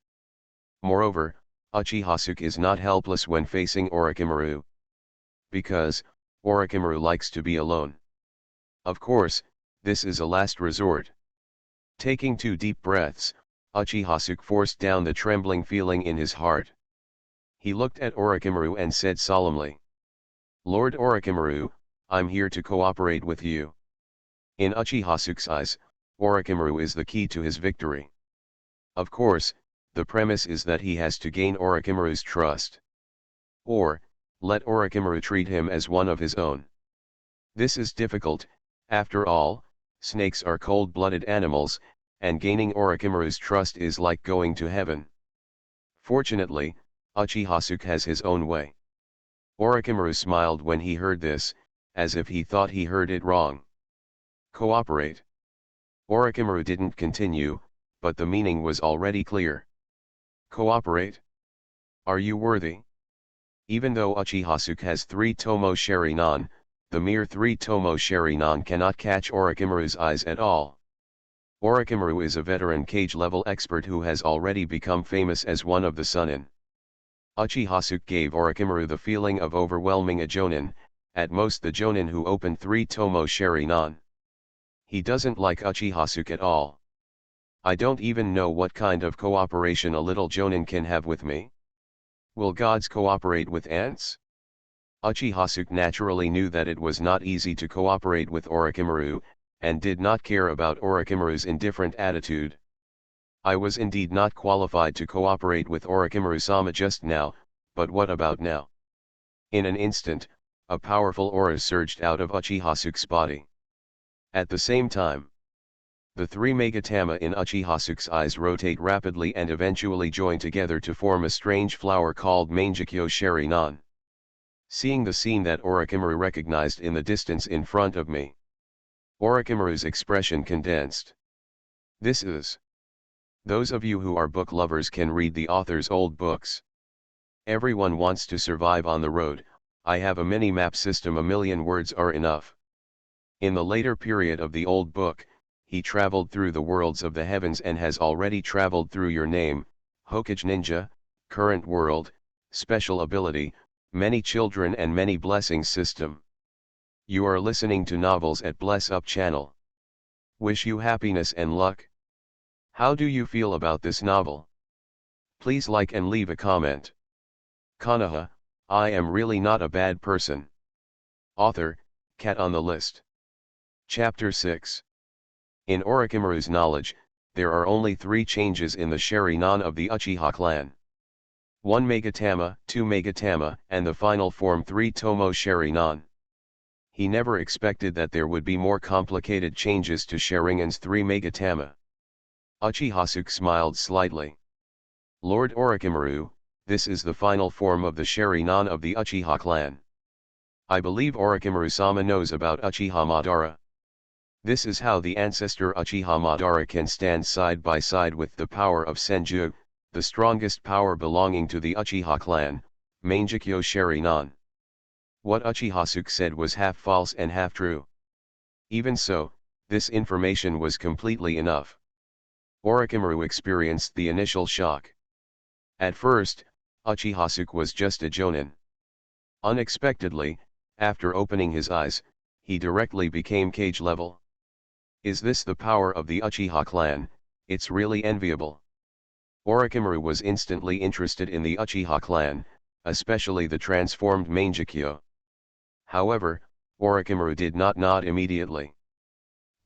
Moreover, Uchihasuke is not helpless when facing Orochimaru. Because, Orochimaru likes to be alone. Of course, this is a last resort. Taking 2 deep breaths, Uchihasuke forced down the trembling feeling in his heart. He looked at Orochimaru and said solemnly, "Lord Orochimaru, I'm here to cooperate with you." In Uchihasuke's eyes, Orochimaru is the key to his victory. Of course, the premise is that he has to gain Orochimaru's trust. Or, let Orochimaru treat him as one of his own. This is difficult, after all, snakes are cold-blooded animals, and gaining Orochimaru's trust is like going to heaven. Fortunately, Uchihasuke has his own way. Orochimaru smiled when he heard this, as if he thought he heard it wrong. Cooperate. Orochimaru didn't continue, but the meaning was already clear. Cooperate? Are you worthy? Even though Uchihasuke has 3 Tomo Sharinan, the mere 3 Tomo Sharinan cannot catch Orochimaru's eyes at all. Orochimaru is a veteran cage-level expert who has already become famous as one of the Sunin. Uchihasuke gave Orochimaru the feeling of overwhelming a Jonin, at most the Jonin who opened 3 Tomo Sharinan. He doesn't like Uchihasuke at all. I don't even know what kind of cooperation a little Jonin can have with me. Will gods cooperate with ants? Uchihasuke naturally knew that it was not easy to cooperate with Orochimaru, and did not care about Orochimaru's indifferent attitude. I was indeed not qualified to cooperate with Orochimaru-sama just now, but what about now? In an instant, a powerful aura surged out of Uchihasuke's body. At the same time, the 3 Megatama in Uchihasuke's eyes rotate rapidly and eventually join together to form a strange flower called Mangekyo Sharinan. Seeing the scene that Orochimaru recognized in the distance in front of me, Orochimaru's expression condensed. This is. Those of you who are book lovers can read the author's old books. Everyone wants to survive on the road. I have a mini-map system, a million words are enough. In the later period of the old book, he traveled through the worlds of the heavens and has already traveled through your name, Hokage Ninja, current world, special ability, many children and many blessings system. You are listening to novels at Bless Up channel. Wish you happiness and luck. How do you feel about this novel? Please like and leave a comment. Konoha, I am really not a bad person. Author, Cat on the List. Chapter 6. In Orochimaru's knowledge, there are only 3 changes in the Sharingan of the Uchiha clan. 1 Megatama, 2 Megatama, and the final form 3 Tomo Sharingan. He never expected that there would be more complicated changes to Sharingan's 3 Megatama. Uchiha smiled slightly. Lord Orochimaru, this is the final form of the Sharingan of the Uchiha clan. I believe Orochimaru-sama knows about Uchiha Madara. This is how the ancestor Uchiha Madara can stand side by side with the power of Senju, the strongest power belonging to the Uchiha clan, Mangekyo Sharingan. What Uchiha said was half false and half true. Even so, this information was completely enough. Orochimaru experienced the initial shock. At first, Uchiha was just a jonin. Unexpectedly, after opening his eyes, he directly became Kage level. Is this the power of the Uchiha clan? It's really enviable. Orochimaru was instantly interested in the Uchiha clan, especially the transformed Mangekyo. However, Orochimaru did not nod immediately.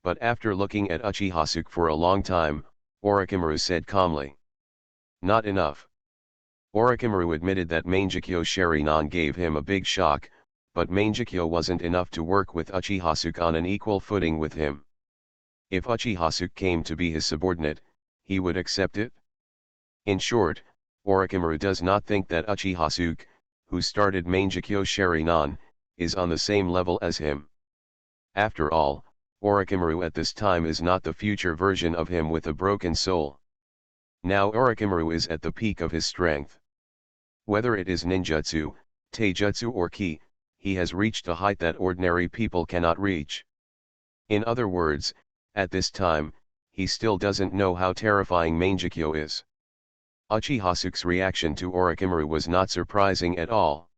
But after looking at Uchiha for a long time, Orochimaru said calmly. Not enough. Orochimaru admitted that Mangekyo Sharingan gave him a big shock, but Mangekyo wasn't enough to work with Uchiha on an equal footing with him. If Uchiha came to be his subordinate, he would accept it? In short, Orochimaru does not think that Uchiha, who started Mangekyo Sharingan, is on the same level as him. After all, Orochimaru at this time is not the future version of him with a broken soul. Now Orochimaru is at the peak of his strength. Whether it is ninjutsu, taijutsu or ki, he has reached a height that ordinary people cannot reach. In other words, at this time, he still doesn't know how terrifying Mangekyo is. Uchiha reaction to Orochimaru was not surprising at all.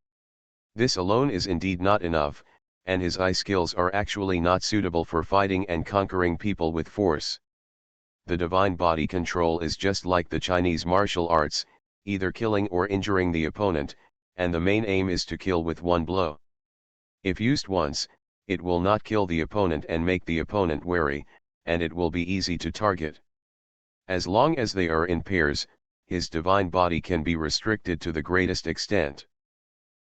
This alone is indeed not enough, and his eye skills are actually not suitable for fighting and conquering people with force. The divine body control is just like the Chinese martial arts, either killing or injuring the opponent, and the main aim is to kill with one blow. If used once, it will not kill the opponent and make the opponent wary, and it will be easy to target. As long as they are in pairs, his divine body can be restricted to the greatest extent.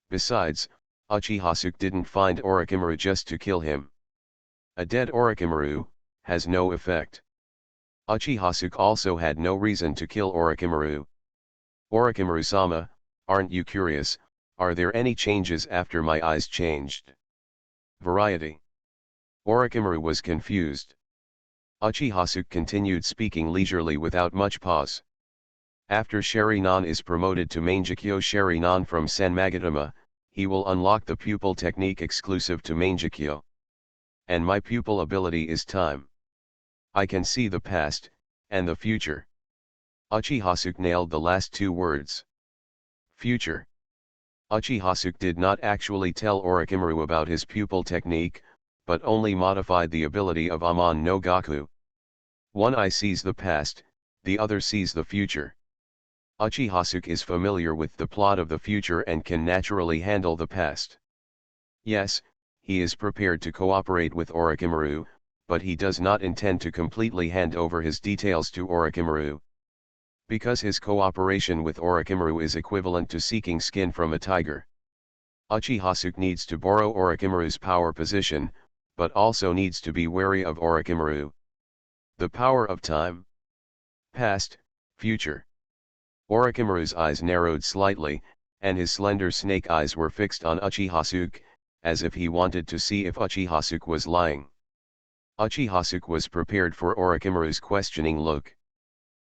Besides, Uchiha didn't find Orochimaru just to kill him. A dead Orochimaru has no effect. Uchiha also had no reason to kill Orochimaru. Orochimaru-sama, aren't you curious, are there any changes after my eyes changed? Variety. Orochimaru was confused. Uchiha continued speaking leisurely without much pause. After Sharingan is promoted to Mangekyo Sharingan from Sanmagatama, he will unlock the pupil technique exclusive to Mangekyo. And my pupil ability is time. I can see the past, and the future. Uchiha nailed the last 2 words. Future. Uchiha did not actually tell Orochimaru about his pupil technique, but only modified the ability of Amon no Gaku. One eye sees the past, the other sees the future. Uchiha is familiar with the plot of the future and can naturally handle the past. Yes, he is prepared to cooperate with Orochimaru, but he does not intend to completely hand over his details to Orochimaru. Because his cooperation with Orochimaru is equivalent to seeking skin from a tiger. Uchiha needs to borrow Orochimaru's power position, but also needs to be wary of Orochimaru. The power of time. Past, future. Orochimaru's eyes narrowed slightly, and his slender snake eyes were fixed on Uchiha, as if he wanted to see if Uchiha was lying. Uchiha was prepared for Orochimaru's questioning look.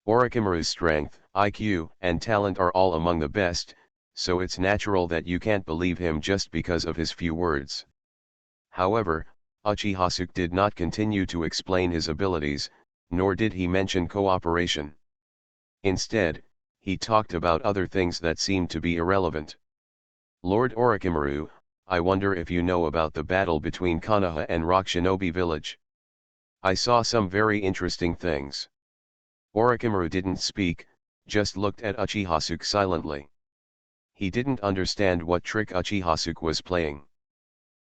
Orochimaru's strength, IQ, and talent are all among the best, so it's natural that you can't believe him just because of his few words. However, Uchihasuke did not continue to explain his abilities, nor did he mention cooperation. Instead, he talked about other things that seemed to be irrelevant. Lord Orochimaru, I wonder if you know about the battle between Konoha and Rock Shinobi Village. I saw some very interesting things. Orochimaru didn't speak, just looked at Uchihasuke silently. He didn't understand what trick Uchihasuke was playing.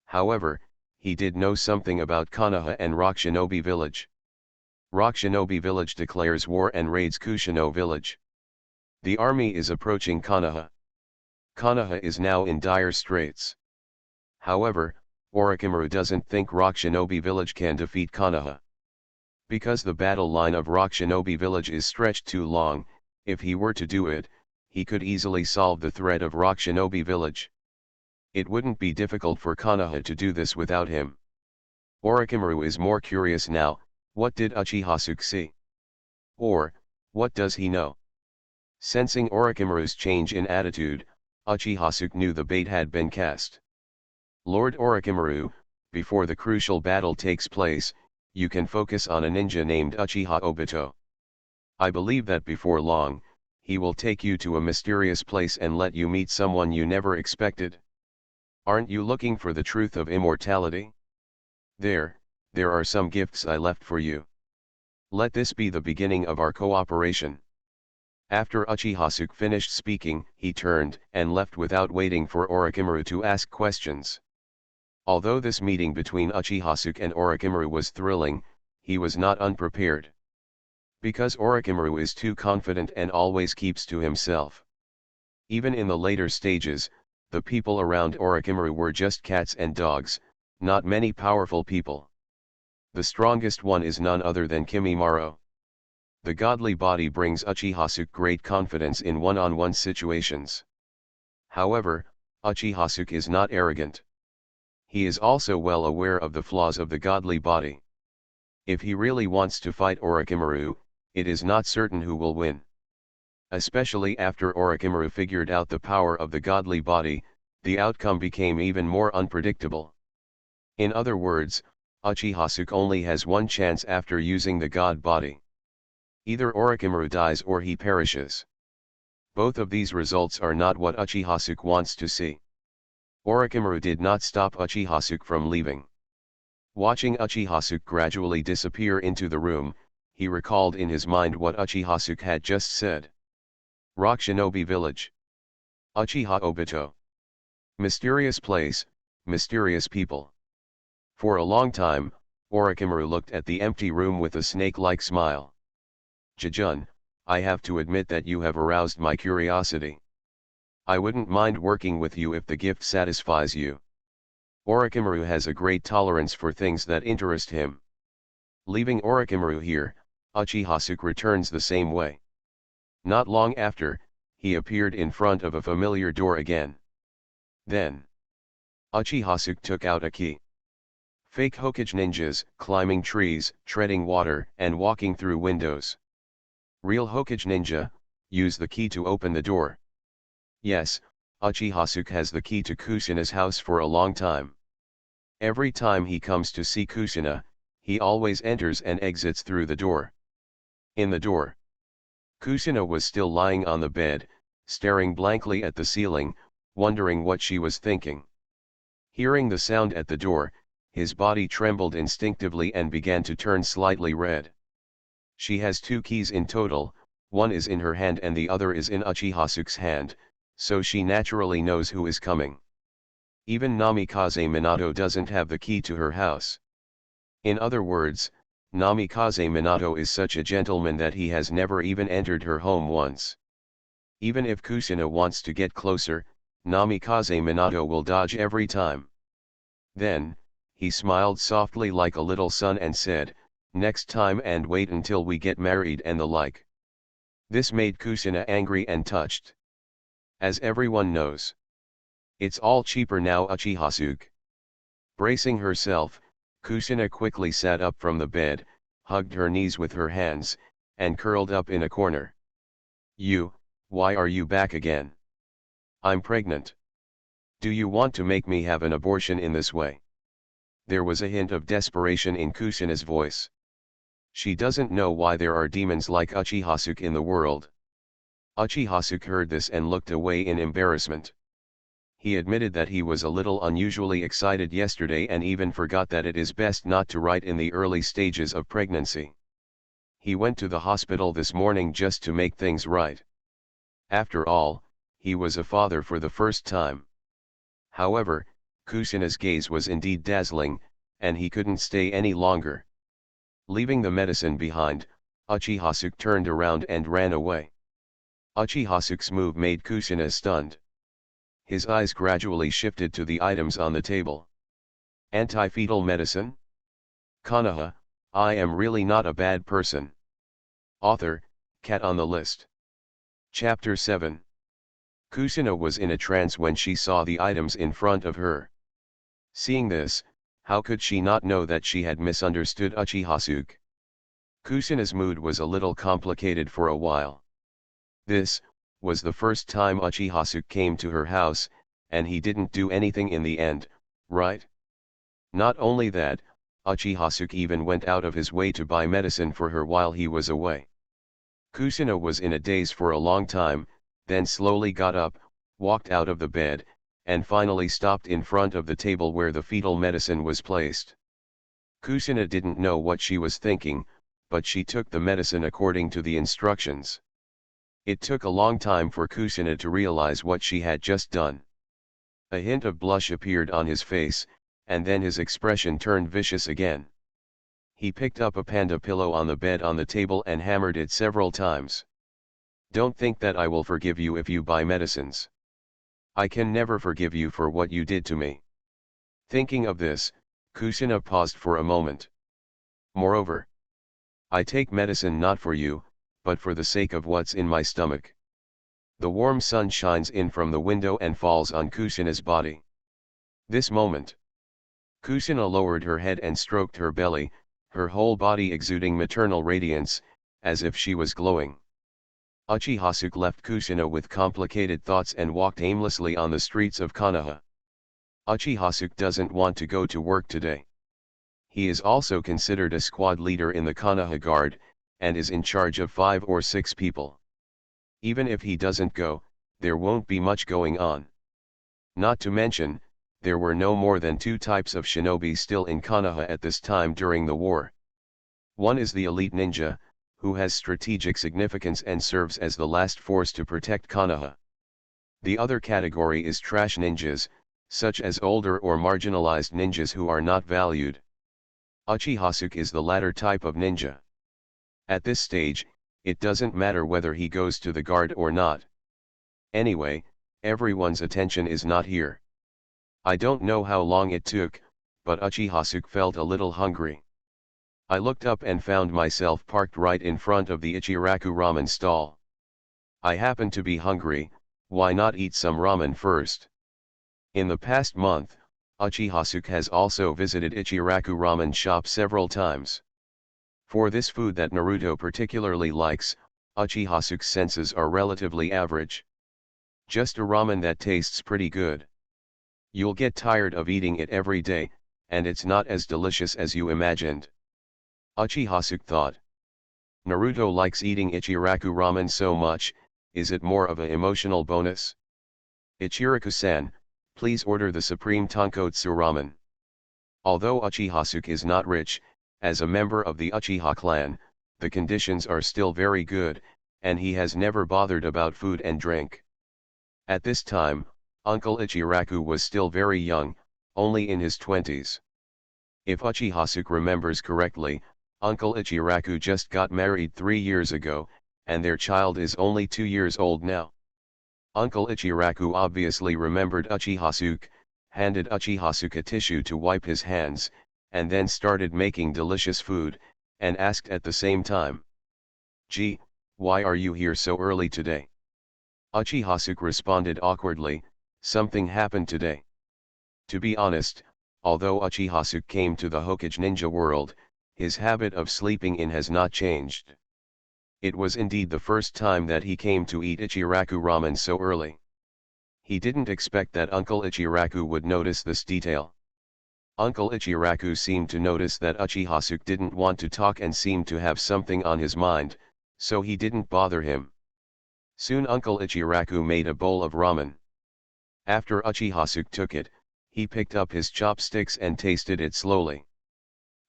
However, he did know something about Konoha and Rock Shinobi Village. Rock Shinobi Village declares war and raids Kushino Village. The army is approaching Konoha. Konoha is now in dire straits. However, Orochimaru doesn't think Rock Shinobi Village can defeat Konoha. Because the battle line of Rock Shinobi Village is stretched too long, if he were to do it, he could easily solve the threat of Rock Shinobi Village. It wouldn't be difficult for Konoha to do this without him. Orochimaru is more curious now, what did Uchihasuke see? Or, what does he know? Sensing Orochimaru's change in attitude, Uchihasuke knew the bait had been cast. Lord Orochimaru, before the crucial battle takes place, you can focus on a ninja named Uchiha Obito. I believe that before long, he will take you to a mysterious place and let you meet someone you never expected. Aren't you looking for the truth of immortality? There are some gifts I left for you. Let this be the beginning of our cooperation. After Uchihasuke finished speaking, he turned and left without waiting for Orochimaru to ask questions. Although this meeting between Uchihasuke and Orochimaru was thrilling, he was not unprepared. Because Orochimaru is too confident and always keeps to himself. Even in the later stages, the people around Orochimaru were just cats and dogs, not many powerful people. The strongest one is none other than Kimimaro. The godly body brings Uchihasuke great confidence in one-on-one situations. However, Uchihasuke is not arrogant. He is also well aware of the flaws of the godly body. If he really wants to fight Orochimaru, it is not certain who will win. Especially after Orochimaru figured out the power of the godly body, the outcome became even more unpredictable. In other words, Uchihasuke only has one chance after using the god body. Either Orochimaru dies or he perishes. Both of these results are not what Uchihasuke wants to see. Orochimaru did not stop Uchihasuke from leaving. Watching Uchihasuke gradually disappear into the room, he recalled in his mind what Uchihasuke had just said. Rock Shinobi Village. Uchiha Obito. Mysterious place, mysterious people. For a long time, Orochimaru looked at the empty room with a snake-like smile. Jejun, I have to admit that you have aroused my curiosity. I wouldn't mind working with you if the gift satisfies you. Orochimaru has a great tolerance for things that interest him. Leaving Orochimaru here, Uchihasuke returns the same way. Not long after, he appeared in front of a familiar door again. Then, Uchihasuke took out a key. Fake Hokage ninjas, climbing trees, treading water, and walking through windows. Real Hokage ninja, use the key to open the door. Yes, Uchihasuke has the key to Kushina's house for a long time. Every time he comes to see Kushina, he always enters and exits through the door. In the door, Kushina was still lying on the bed, staring blankly at the ceiling, wondering what she was thinking. Hearing the sound at the door, his body trembled instinctively and began to turn slightly red. She has two keys in total, one is in her hand and the other is in Uchihasuke's hand, so she naturally knows who is coming. Even Namikaze Minato doesn't have the key to her house. In other words, Namikaze Minato is such a gentleman that he has never even entered her home once. Even if Kushina wants to get closer, Namikaze Minato will dodge every time. Then, he smiled softly like a little son and said, "Next time and wait until we get married and the like." This made Kushina angry and touched. As everyone knows, it's all cheaper now. Uchihasuke. Bracing herself, Kushina quickly sat up from the bed, hugged her knees with her hands, and curled up in a corner. "Why are you back again? I'm pregnant. Do you want to make me have an abortion in this way? There was a hint of desperation in Kushina's voice. She doesn't know why there are demons like Uchihasuke in the world. Uchihasuke heard this and looked away in embarrassment. He admitted that he was a little unusually excited yesterday and even forgot that it is best not to write in the early stages of pregnancy. He went to the hospital this morning just to make things right. After all, he was a father for the first time. However, Kushina's gaze was indeed dazzling, and he couldn't stay any longer. Leaving the medicine behind, Uchihasuke turned around and ran away. Uchihasuke's move made Kushina stunned. His eyes gradually shifted to the items on the table. Anti-fetal medicine? Konoha, I am really not a bad person. Author, Cat on the List. Chapter 7. Kushina was in a trance when she saw the items in front of her. Seeing this, how could she not know that she had misunderstood Uchihasuke? Kushina's mood was a little complicated for a while. This was the first time Uchihasuke came to her house, and he didn't do anything in the end, right? Not only that, Uchihasuke even went out of his way to buy medicine for her while he was away. Kushina was in a daze for a long time, then slowly got up, walked out of the bed, and finally stopped in front of the table where the fetal medicine was placed. Kushina didn't know what she was thinking, but she took the medicine according to the instructions. It took a long time for Kushina to realize what she had just done. A hint of blush appeared on his face, and then his expression turned vicious again. He picked up a panda pillow on the bed on the table and hammered it several times. Don't think that I will forgive you if you buy medicines. I can never forgive you for what you did to me. Thinking of this, Kushina paused for a moment. Moreover, I take medicine not for you, but for the sake of what's in my stomach. The warm sun shines in from the window and falls on Kushina's body. This moment, Kushina lowered her head and stroked her belly, her whole body exuding maternal radiance, as if she was glowing. Uchihasuke left Kushina with complicated thoughts and walked aimlessly on the streets of Konoha. Uchihasuke doesn't want to go to work today. He is also considered a squad leader in the Konoha Guard, and is in charge of 5 or 6 people. Even if he doesn't go, there won't be much going on. Not to mention, there were no more than 2 types of shinobi still in Konoha at this time during the war. One is the elite ninja, who has strategic significance and serves as the last force to protect Konoha. The other category is trash ninjas, such as older or marginalized ninjas who are not valued. Uchihasuke is the latter type of ninja. At this stage, it doesn't matter whether he goes to the guard or not. Anyway, everyone's attention is not here. I don't know how long it took, but Uchihasuke felt a little hungry. I looked up and found myself parked right in front of the Ichiraku ramen stall. I happen to be hungry, why not eat some ramen first? In the past month, Uchihasuke has also visited Ichiraku ramen shop several times. For this food that Naruto particularly likes, Uchihasuke's senses are relatively average. Just a ramen that tastes pretty good. You'll get tired of eating it every day, and it's not as delicious as you imagined. Uchihasuke thought. Naruto likes eating Ichiraku ramen so much, is it more of an emotional bonus? Ichiraku-san, please order the supreme tonkotsu ramen. Although Uchihasuke is not rich, as a member of the Uchiha clan, the conditions are still very good, and he has never bothered about food and drink. At this time, Uncle Ichiraku was still very young, only in his 20s. If Uchihasuke remembers correctly, Uncle Ichiraku just got married 3 years ago, and their child is only 2 years old now. Uncle Ichiraku obviously remembered Uchihasuke, handed Uchihasuke a tissue to wipe his hands, and then started making delicious food, and asked at the same time, "Gee, why are you here so early today?" Uchihasuke responded awkwardly, "Something happened today." To be honest, although Uchihasuke came to the Hokage ninja world, his habit of sleeping in has not changed. It was indeed the first time that he came to eat Ichiraku ramen so early. He didn't expect that Uncle Ichiraku would notice this detail. Uncle Ichiraku seemed to notice that Uchihasuke didn't want to talk and seemed to have something on his mind, so he didn't bother him. Soon Uncle Ichiraku made a bowl of ramen. After Uchihasuke took it, he picked up his chopsticks and tasted it slowly.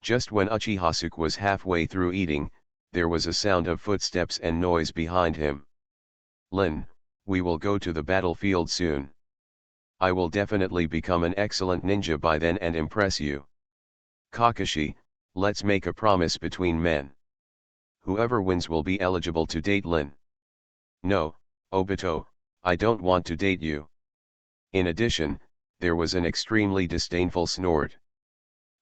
Just when Uchihasuke was halfway through eating, there was a sound of footsteps and noise behind him. "Lin, we will go to the battlefield soon. I will definitely become an excellent ninja by then and impress you. Kakashi, let's make a promise between men. Whoever wins will be eligible to date Lin." "No, Obito, I don't want to date you." In addition, there was an extremely disdainful snort.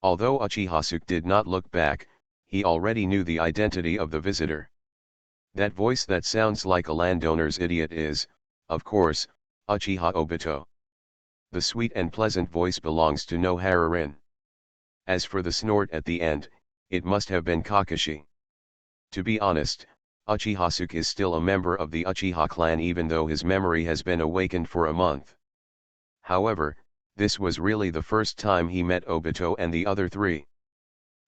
Although Uchihasuke did not look back, he already knew the identity of the visitor. That voice that sounds like a landowner's idiot is, of course, Uchiha Obito. The sweet and pleasant voice belongs to Nohara Rin. As for the snort at the end, it must have been Kakashi. To be honest, Uchihasuke is still a member of the Uchiha clan even though his memory has been awakened for a month. However, this was really the first time he met Obito and the other three.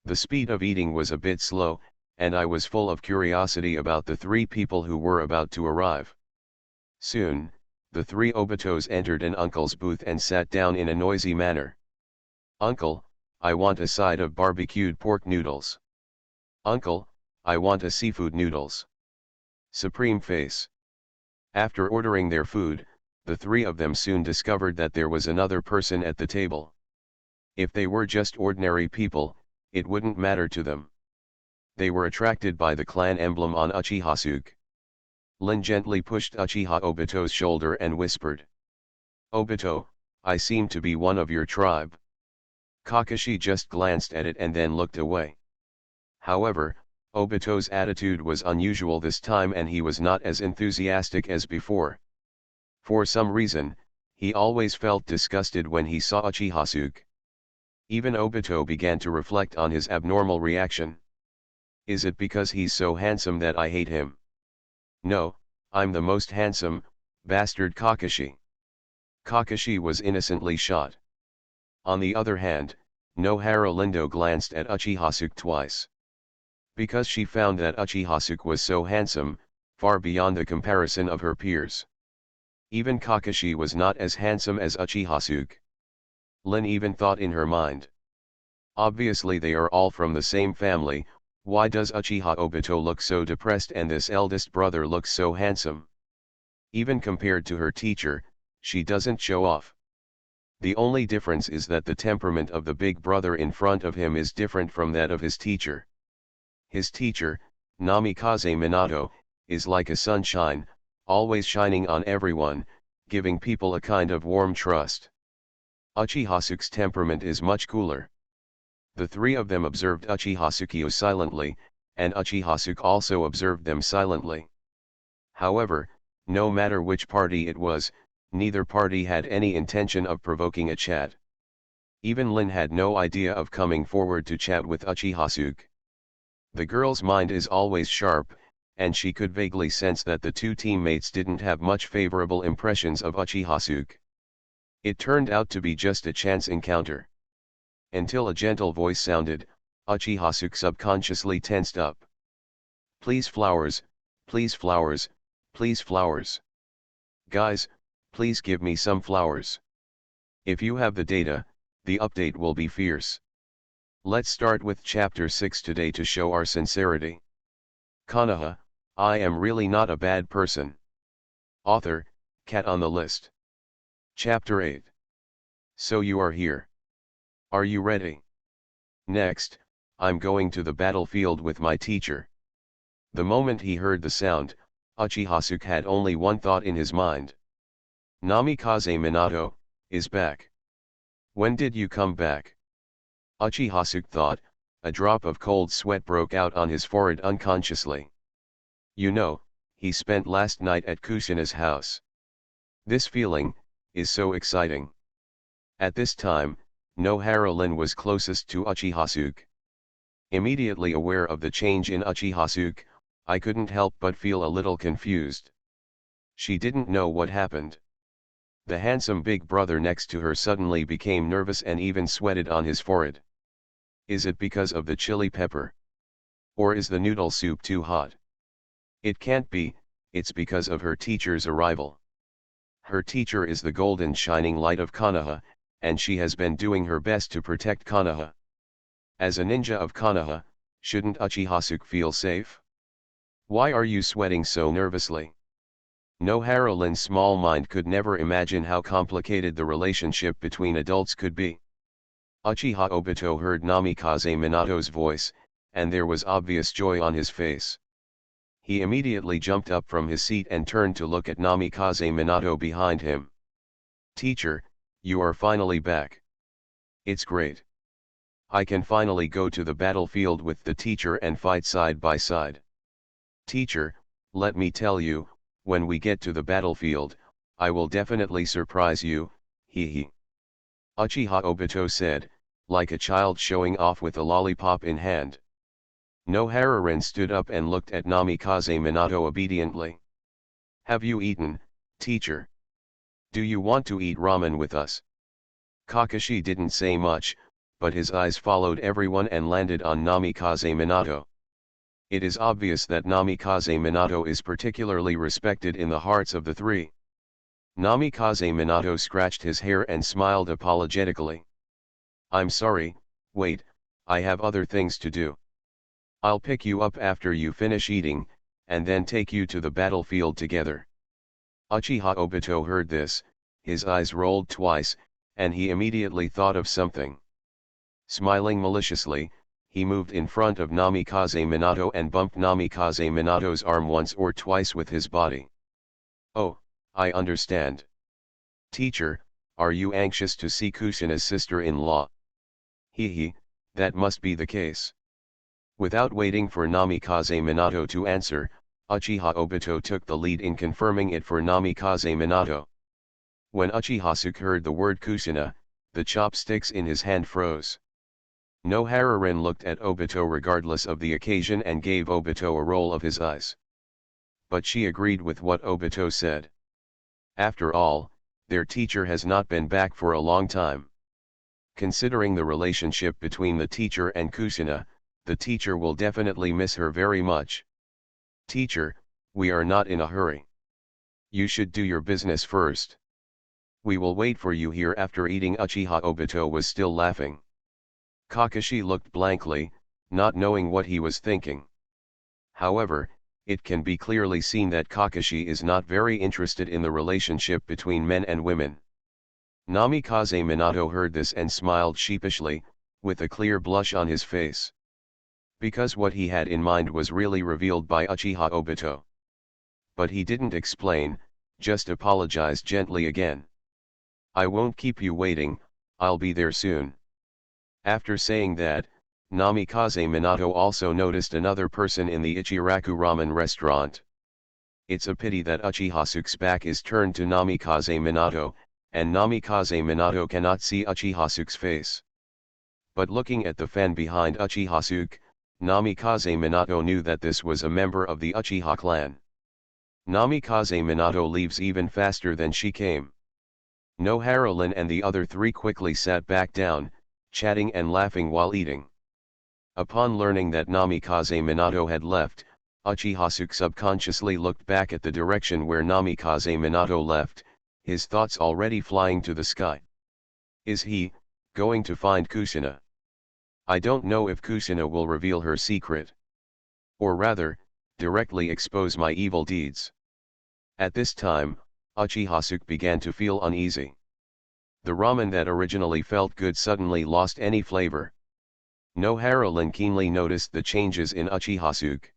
The speed of eating was a bit slow, and I was full of curiosity about the three people who were about to arrive. Soon, the three Obitos entered an uncle's booth and sat down in a noisy manner. "Uncle, I want a side of barbecued pork noodles." "Uncle, I want a seafood noodles." Supreme face. After ordering their food, the three of them soon discovered that there was another person at the table. If they were just ordinary people, it wouldn't matter to them. They were attracted by the clan emblem on Uchihasuke. Lin gently pushed Uchiha Obito's shoulder and whispered, "Obito, I seem to be one of your tribe." Kakashi just glanced at it and then looked away. However, Obito's attitude was unusual this time and he was not as enthusiastic as before. For some reason, he always felt disgusted when he saw Uchihasuke. Even Obito began to reflect on his abnormal reaction. Is it because he's so handsome that I hate him? No, I'm the most handsome, bastard Kakashi. Kakashi was innocently shot. On the other hand, Nohara Lindo glanced at Uchihasuke twice. Because she found that Uchihasuke was so handsome, far beyond the comparison of her peers. Even Kakashi was not as handsome as Uchihasuke. Lin even thought in her mind. Obviously they are all from the same family, why does Uchiha Obito look so depressed and this eldest brother looks so handsome? Even compared to her teacher, she doesn't show off. The only difference is that the temperament of the big brother in front of him is different from that of his teacher. His teacher, Namikaze Minato, is like a sunshine, always shining on everyone, giving people a kind of warm trust. Uchihasuke's temperament is much cooler. The three of them observed Uchihasuke silently, and Uchihasuke also observed them silently. However, no matter which party it was, neither party had any intention of provoking a chat. Even Lin had no idea of coming forward to chat with Uchihasuke. The girl's mind is always sharp, and she could vaguely sense that the two teammates didn't have much favorable impressions of Uchihasuke. It turned out to be just a chance encounter. Until a gentle voice sounded, Uchihasuke subconsciously tensed up. "Please flowers, please flowers, please flowers. Guys, please give me some flowers. If you have the data, the update will be fierce." Let's start with chapter 6 today to show our sincerity. Konoha, I am really not a bad person. Author, Cat on the List. Chapter 8. So you are here. Are you ready? Next, I'm going to the battlefield with my teacher. The moment he heard the sound, Uchihasuke had only one thought in his mind. Namikaze Minato is back. When did you come back? Uchihasuke thought, a drop of cold sweat broke out on his forehead unconsciously. You know, he spent last night at Kushina's house. This feeling is so exciting. At this time, Nohara Lin was closest to Uchihasuke. Immediately aware of the change in Uchihasuke, I couldn't help but feel a little confused. She didn't know what happened. The handsome big brother next to her suddenly became nervous and even sweated on his forehead. Is it because of the chili pepper? Or is the noodle soup too hot? It can't be, it's because of her teacher's arrival. Her teacher is the golden shining light of Konoha, and she has been doing her best to protect Konoha. As a ninja of Konoha, shouldn't Uchiha feel safe? Why are you sweating so nervously? No, Harolin's small mind could never imagine how complicated the relationship between adults could be. Uchiha Obito heard Namikaze Minato's voice, and there was obvious joy on his face. He immediately jumped up from his seat and turned to look at Namikaze Minato behind him. Teacher, you are finally back. It's great. I can finally go to the battlefield with the teacher and fight side by side. Teacher, let me tell you, when we get to the battlefield, I will definitely surprise you, hee. Uchiha Obito said, like a child showing off with a lollipop in hand. No, Harurin stood up and looked at Namikaze Minato obediently. Have you eaten, teacher? Do you want to eat ramen with us? Kakashi didn't say much, but his eyes followed everyone and landed on Namikaze Minato. It is obvious that Namikaze Minato is particularly respected in the hearts of the three. Namikaze Minato scratched his hair and smiled apologetically. I'm sorry, wait, I have other things to do. I'll pick you up after you finish eating, and then take you to the battlefield together. Uchiha Obito heard this, his eyes rolled twice, and he immediately thought of something. Smiling maliciously, he moved in front of Namikaze Minato and bumped Namikaze Minato's arm once or twice with his body. Oh, I understand. Teacher, are you anxious to see Kushina's sister-in-law? Hee, that must be the case. Without waiting for Namikaze Minato to answer, Uchiha Obito took the lead in confirming it for Namikaze Minato. When Uchiha heard the word Kushina, the chopsticks in his hand froze. No, Harurin looked at Obito regardless of the occasion and gave Obito a roll of his eyes. But she agreed with what Obito said. After all, their teacher has not been back for a long time. Considering the relationship between the teacher and Kushina, the teacher will definitely miss her very much. Teacher, we are not in a hurry. You should do your business first. We will wait for you here after eating. Uchiha Obito was still laughing. Kakashi looked blankly, not knowing what he was thinking. However, it can be clearly seen that Kakashi is not very interested in the relationship between men and women. Namikaze Minato heard this and smiled sheepishly, with a clear blush on his face. Because what he had in mind was really revealed by Uchiha Obito. But he didn't explain, just apologized gently again. I won't keep you waiting, I'll be there soon. After saying that, Namikaze Minato also noticed another person in the Ichiraku ramen restaurant. It's a pity that Uchiha-suke's back is turned to Namikaze Minato, and Namikaze Minato cannot see Uchiha-suke's face. But looking at the fan behind Uchiha-suke, Namikaze Minato knew that this was a member of the Uchiha clan. Namikaze Minato leaves even faster than she came. No, Harolin and the other three quickly sat back down, chatting and laughing while eating. Upon learning that Namikaze Minato had left, Uchiha-suke subconsciously looked back at the direction where Namikaze Minato left, his thoughts already flying to the sky. Is he going to find Kushina? I don't know if Kushina will reveal her secret. Or rather, directly expose my evil deeds. At this time, Uchiha-suke began to feel uneasy. The ramen that originally felt good suddenly lost any flavor. No, Harolin keenly noticed the changes in Uchiha-suke.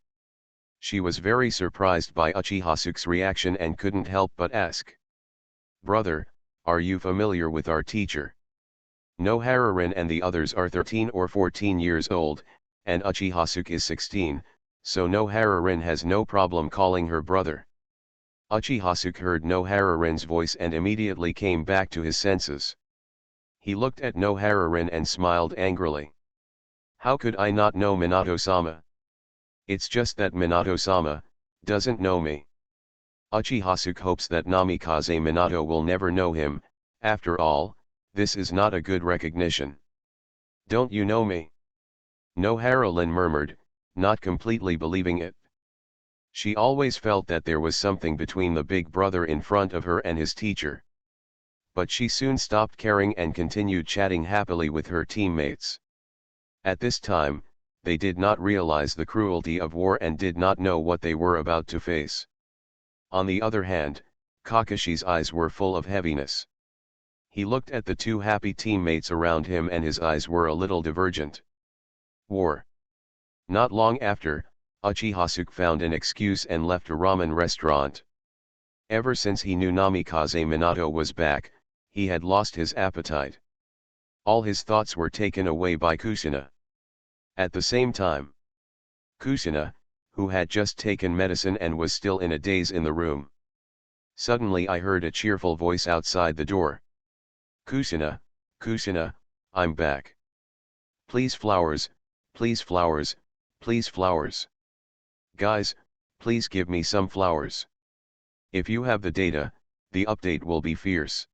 She was very surprised by Uchiha-suke's reaction and couldn't help but ask. Brother, are you familiar with our teacher? No, Harurin and the others are 13 or 14 years old, and Uchiha-suke is 16, so No Harurin has no problem calling her brother. Uchiha-suke heard No Harurin's voice and immediately came back to his senses. He looked at No Harurin and smiled angrily. How could I not know Minato-sama? It's just that Minato-sama doesn't know me. Uchihasuke hopes that Namikaze Minato will never know him. After all, this is not a good recognition. Don't you know me? Nohara murmured, not completely believing it. She always felt that there was something between the big brother in front of her and his teacher. But she soon stopped caring and continued chatting happily with her teammates. At this time, they did not realize the cruelty of war and did not know what they were about to face. On the other hand, Kakashi's eyes were full of heaviness. He looked at the two happy teammates around him and his eyes were a little divergent. War. Not long after, Uchihasuke found an excuse and left a ramen restaurant. Ever since he knew Namikaze Minato was back, he had lost his appetite. All his thoughts were taken away by Kushina. At the same time, Kushina, who had just taken medicine and was still in a daze in the room. Suddenly I heard a cheerful voice outside the door. Kushina, Kushina, I'm back. Please flowers, please flowers, please flowers. Guys, please give me some flowers. If you have the data, the update will be fierce.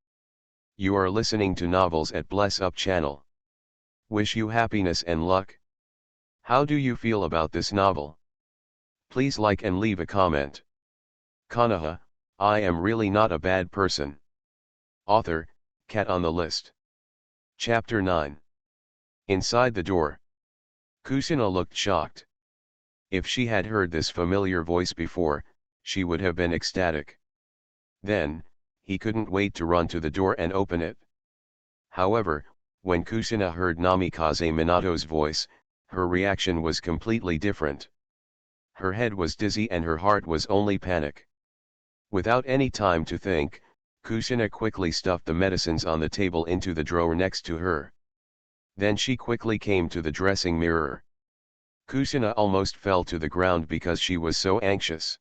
You are listening to Novels at Bless Up channel. Wish you happiness and luck. How do you feel about this novel? Please like and leave a comment. Konoha, I am really not a bad person. Author, Cat on the List. Chapter 9. Inside the door. Kushina looked shocked. If she had heard this familiar voice before, she would have been ecstatic. Then, he couldn't wait to run to the door and open it. However, when Kushina heard Namikaze Minato's voice, her reaction was completely different. Her head was dizzy and her heart was only panic. Without any time to think, Kushina quickly stuffed the medicines on the table into the drawer next to her. Then she quickly came to the dressing mirror. Kushina almost fell to the ground because she was so anxious.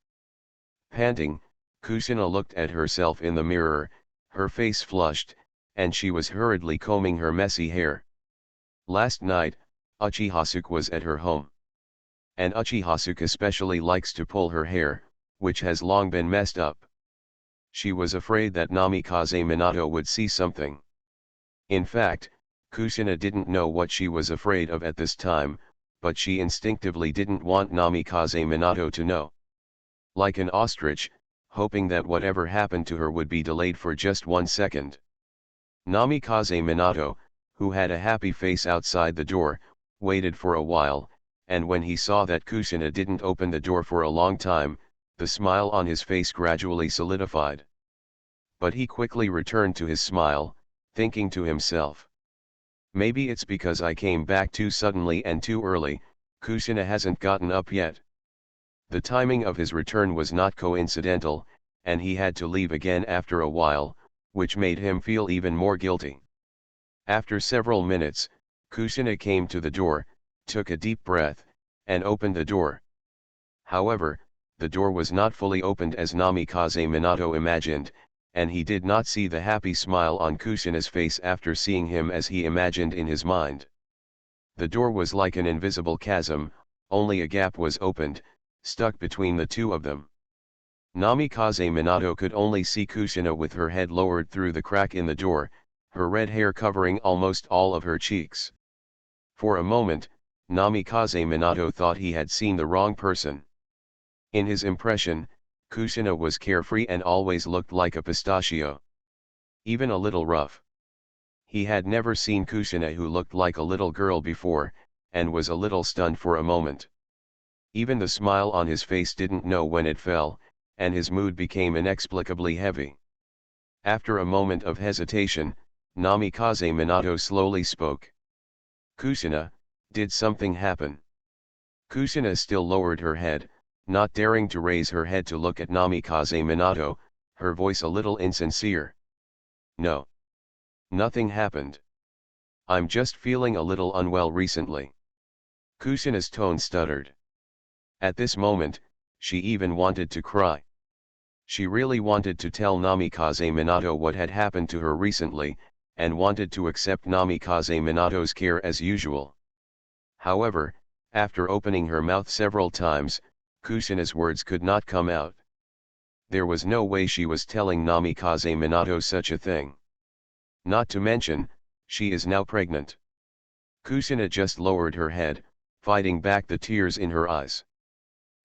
Panting, Kushina looked at herself in the mirror, her face flushed, and she was hurriedly combing her messy hair. Last night, Uchihasuke was at her home. And Uchihasuke especially likes to pull her hair, which has long been messed up. She was afraid that Namikaze Minato would see something. In fact, Kushina didn't know what she was afraid of at this time, but she instinctively didn't want Namikaze Minato to know. Like an ostrich, hoping that whatever happened to her would be delayed for just 1 second. Namikaze Minato, who had a happy face outside the door, waited for a while, and when he saw that Kushina didn't open the door for a long time, the smile on his face gradually solidified. But he quickly returned to his smile, thinking to himself. Maybe it's because I came back too suddenly and too early, Kushina hasn't gotten up yet. The timing of his return was not coincidental, and he had to leave again after a while, which made him feel even more guilty. After several minutes, Kushina came to the door, took a deep breath, and opened the door. However, the door was not fully opened as Namikaze Minato imagined, and he did not see the happy smile on Kushina's face after seeing him as he imagined in his mind. The door was like an invisible chasm, only a gap was opened, stuck between the two of them. Namikaze Minato could only see Kushina with her head lowered through the crack in the door, her red hair covering almost all of her cheeks. For a moment, Namikaze Minato thought he had seen the wrong person. In his impression, Kushina was carefree and always looked like a pistachio. Even a little rough. He had never seen Kushina who looked like a little girl before, and was a little stunned for a moment. Even the smile on his face didn't know when it fell, and his mood became inexplicably heavy. After a moment of hesitation, Namikaze Minato slowly spoke. Kushina, did something happen? Kushina still lowered her head, not daring to raise her head to look at Namikaze Minato, her voice a little insincere. No. Nothing happened. I'm just feeling a little unwell recently. Kushina's tone stuttered. At this moment, she even wanted to cry. She really wanted to tell Namikaze Minato what had happened to her recently, and wanted to accept Namikaze Minato's care as usual. However, after opening her mouth several times, Kushina's words could not come out. There was no way she was telling Namikaze Minato such a thing. Not to mention, she is now pregnant. Kushina just lowered her head, fighting back the tears in her eyes.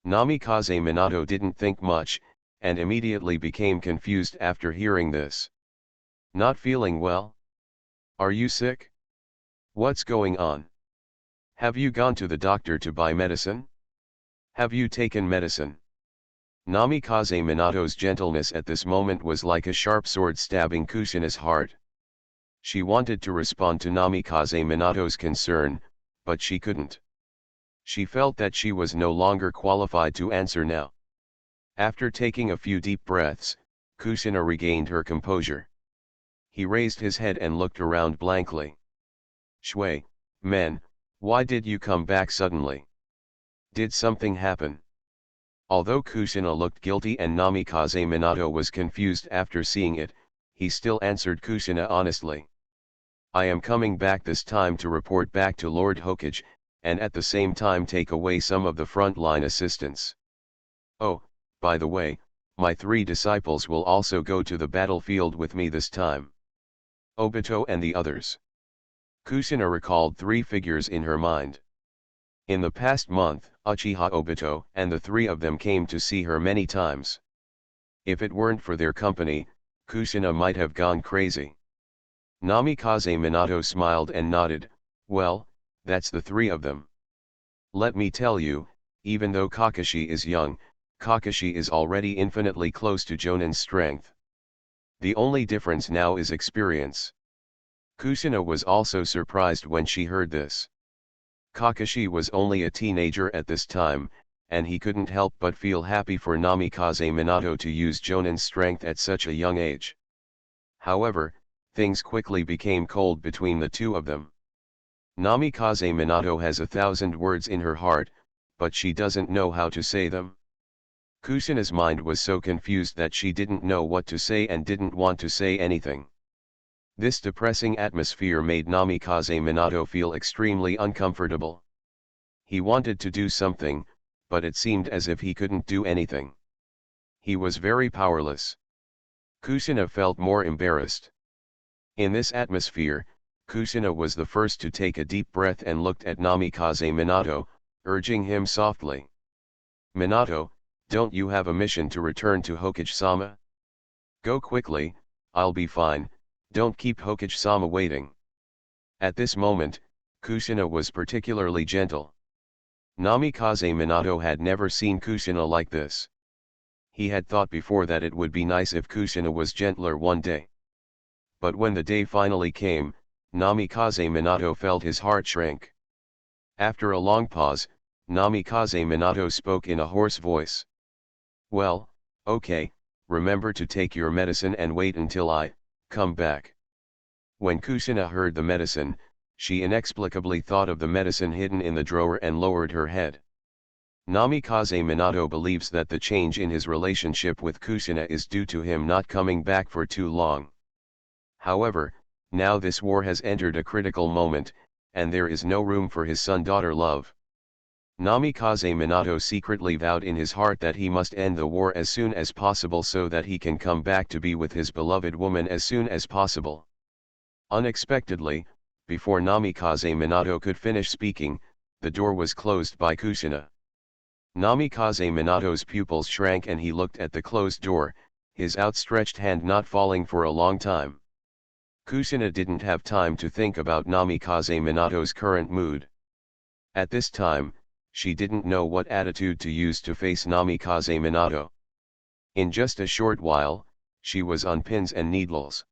Namikaze Minato didn't think much, and immediately became confused after hearing this. Not feeling well? Are you sick? What's going on? Have you gone to the doctor to buy medicine? Have you taken medicine? Namikaze Minato's gentleness at this moment was like a sharp sword stabbing Kushina's heart. She wanted to respond to Namikaze Minato's concern, but she couldn't. She felt that she was no longer qualified to answer now. After taking a few deep breaths, Kushina regained her composure. He raised his head and looked around blankly. Shui, men, why did you come back suddenly? Did something happen? Although Kushina looked guilty and Namikaze Minato was confused after seeing it, he still answered Kushina honestly. I am coming back this time to report back to Lord Hokage, and at the same time take away some of the front-line assistants. Oh, by the way, my 3 disciples will also go to the battlefield with me this time. Obito and the others. Kushina recalled 3 figures in her mind. In the past month, Uchiha Obito and the 3 of them came to see her many times. If it weren't for their company, Kushina might have gone crazy. Namikaze Minato smiled and nodded, well, that's the 3 of them. Let me tell you, even though Kakashi is young, Kakashi is already infinitely close to Jonin's strength. The only difference now is experience. Kushina was also surprised when she heard this. Kakashi was only a teenager at this time, and he couldn't help but feel happy for Namikaze Minato to use Jonin's strength at such a young age. However, things quickly became cold between the 2 of them. Namikaze Minato has 1,000 words in her heart, but she doesn't know how to say them. Kushina's mind was so confused that she didn't know what to say and didn't want to say anything. This depressing atmosphere made Namikaze Minato feel extremely uncomfortable. He wanted to do something, but it seemed as if he couldn't do anything. He was very powerless. Kushina felt more embarrassed. In this atmosphere, Kushina was the first to take a deep breath and looked at Namikaze Minato, urging him softly. Minato, don't you have a mission to return to Hokage-sama? Go quickly, I'll be fine, don't keep Hokage-sama waiting. At this moment, Kushina was particularly gentle. Namikaze Minato had never seen Kushina like this. He had thought before that it would be nice if Kushina was gentler one day. But when the day finally came, Namikaze Minato felt his heart shrink. After a long pause, Namikaze Minato spoke in a hoarse voice. Well, okay, remember to take your medicine and wait until I come back. When Kushina heard the medicine, she inexplicably thought of the medicine hidden in the drawer and lowered her head. Namikaze Minato believes that the change in his relationship with Kushina is due to him not coming back for too long. However, now this war has entered a critical moment, and there is no room for his son-daughter love. Namikaze Minato secretly vowed in his heart that he must end the war as soon as possible so that he can come back to be with his beloved woman as soon as possible. Unexpectedly, before Namikaze Minato could finish speaking, the door was closed by Kushina. Namikaze Minato's pupils shrank and he looked at the closed door, his outstretched hand not falling for a long time. Kushina didn't have time to think about Namikaze Minato's current mood. At this time, she didn't know what attitude to use to face Namikaze Minato. In just a short while, she was on pins and needles.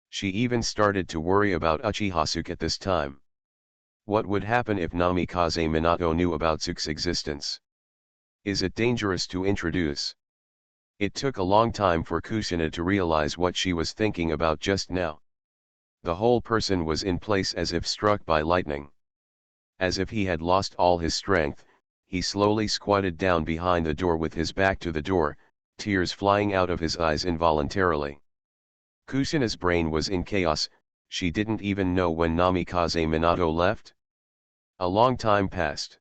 She even started to worry about Uchiha at this time. What would happen if Namikaze Minato knew about Suke's existence? Is it dangerous to introduce? It took a long time for Kushina to realize what she was thinking about just now. The whole person was in place as if struck by lightning. As if he had lost all his strength, he slowly squatted down behind the door with his back to the door, tears flying out of his eyes involuntarily. Kushina's brain was in chaos, she didn't even know when Namikaze Minato left. A long time passed.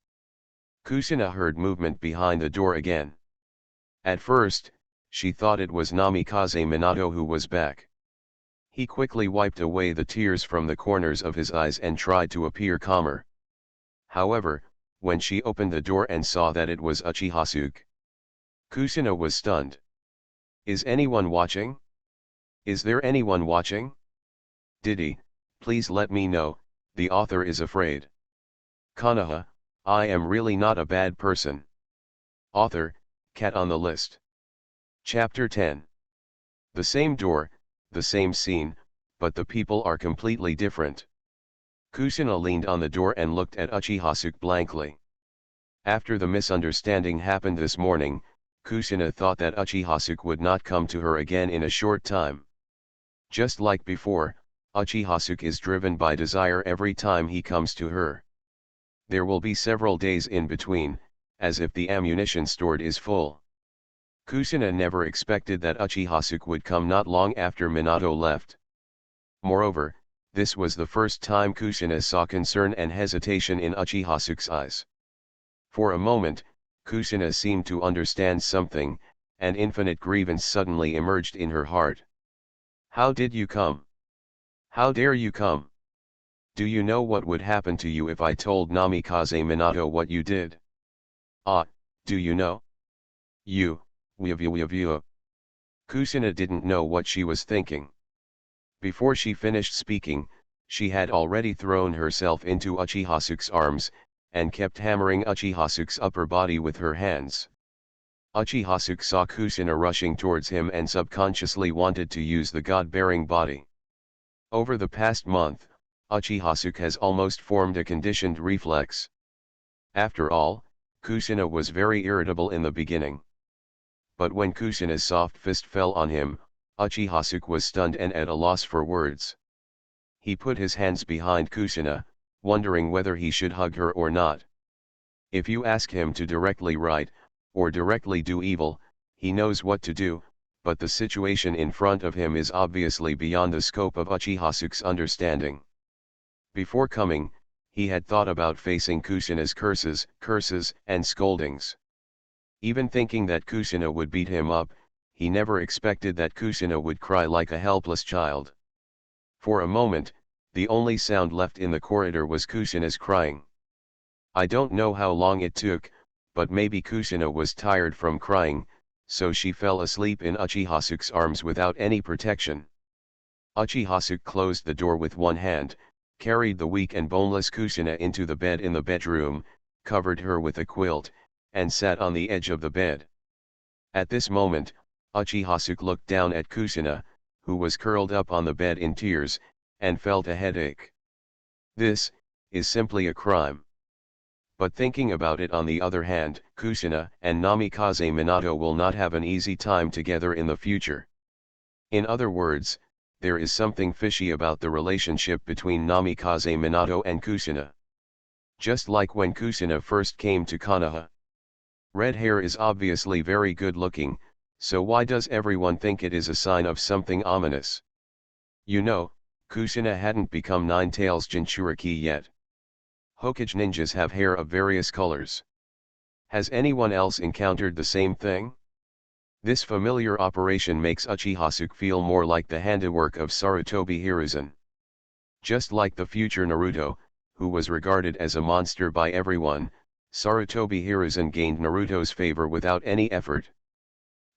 Kushina heard movement behind the door again. At first, she thought it was Namikaze Minato who was back. He quickly wiped away the tears from the corners of his eyes and tried to appear calmer. However, when she opened the door and saw that it was Uchiha, Kushina was stunned. "Is anyone watching? Is there anyone watching? Diddy, please let me know, the author is afraid. Konoha, I am really not a bad person." Author, cat on the list. Chapter 10. The same door, the same scene, but the people are completely different. Kushina leaned on the door and looked at Uchiha blankly. After the misunderstanding happened this morning, Kushina thought that Uchiha would not come to her again in a short time. Just like before, Uchiha is driven by desire every time he comes to her. There will be several days in between, as if the ammunition stored is full. Kushina never expected that Uchiha would come not long after Minato left. Moreover, this was the first time Kushina saw concern and hesitation in Uchiha's eyes. For a moment, Kushina seemed to understand something, and infinite grievance suddenly emerged in her heart. "How did you come? How dare you come? Do you know what would happen to you if I told Namikaze Minato what you did? Ah, do you know? You. Kushina didn't know what she was thinking. Before she finished speaking, she had already thrown herself into Uchiha's arms, and kept hammering Uchiha's upper body with her hands. Uchiha saw Kushina rushing towards him and subconsciously wanted to use the god-bearing body. Over the past month, Uchiha has almost formed a conditioned reflex. After all, Kushina was very irritable in the beginning. But when Kushina's soft fist fell on him, Uchiha was stunned and at a loss for words. He put his hands behind Kushina, wondering whether he should hug her or not. If you ask him to directly right, or directly do evil, he knows what to do, but the situation in front of him is obviously beyond the scope of Uchiha's understanding. Before coming, he had thought about facing Kushina's curses, and scoldings. Even thinking that Kushina would beat him up, he never expected that Kushina would cry like a helpless child. For a moment, the only sound left in the corridor was Kushina's crying. I don't know how long it took, but maybe Kushina was tired from crying, so she fell asleep in Uchiha's arms without any protection. Uchiha closed the door with one hand, carried the weak and boneless Kushina into the bed in the bedroom, covered her with a quilt, and sat on the edge of the bed. At this moment, Uchiha looked down at Kushina, who was curled up on the bed in tears, and felt a headache. This is simply a crime. But thinking about it, on the other hand, Kushina and Namikaze Minato will not have an easy time together in the future. In other words, there is something fishy about the relationship between Namikaze Minato and Kushina. Just like when Kushina first came to Konoha. Red hair is obviously very good looking, so why does everyone think it is a sign of something ominous? You know, Kushina hadn't become Nine-Tails Jinchuriki yet. Hokage ninjas have hair of various colors. Has anyone else encountered the same thing? This familiar operation makes Uchiha feel more like the handiwork of Sarutobi Hiruzen. Just like the future Naruto, who was regarded as a monster by everyone, Sarutobi Hiruzen gained Naruto's favor without any effort.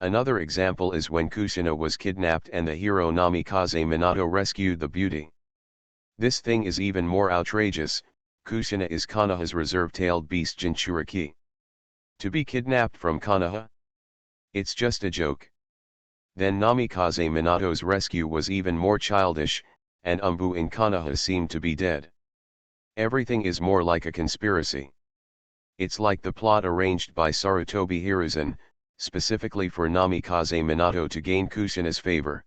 Another example is when Kushina was kidnapped and the hero Namikaze Minato rescued the beauty. This thing is even more outrageous. Kushina is Konoha's reserve-tailed beast Jinchuriki. To be kidnapped from Konoha? It's just a joke. Then Namikaze Minato's rescue was even more childish, and Umbu in Konoha seemed to be dead. Everything is more like a conspiracy. It's like the plot arranged by Sarutobi Hiruzen, specifically for Namikaze Minato to gain Kushina's favor.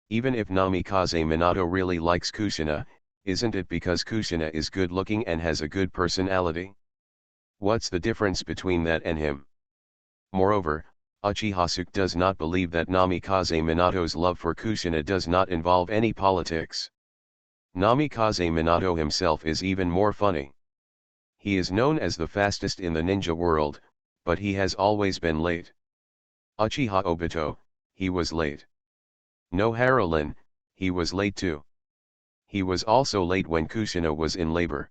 Even if Namikaze Minato really likes Kushina, isn't it because Kushina is good looking and has a good personality? What's the difference between that and him? Moreover, Uchiha does not believe that Namikaze Minato's love for Kushina does not involve any politics. Namikaze Minato himself is even more funny. He is known as the fastest in the ninja world, but he has always been late. Uchiha Obito, he was late. No Harolin, he was late too. He was also late when Kushina was in labor.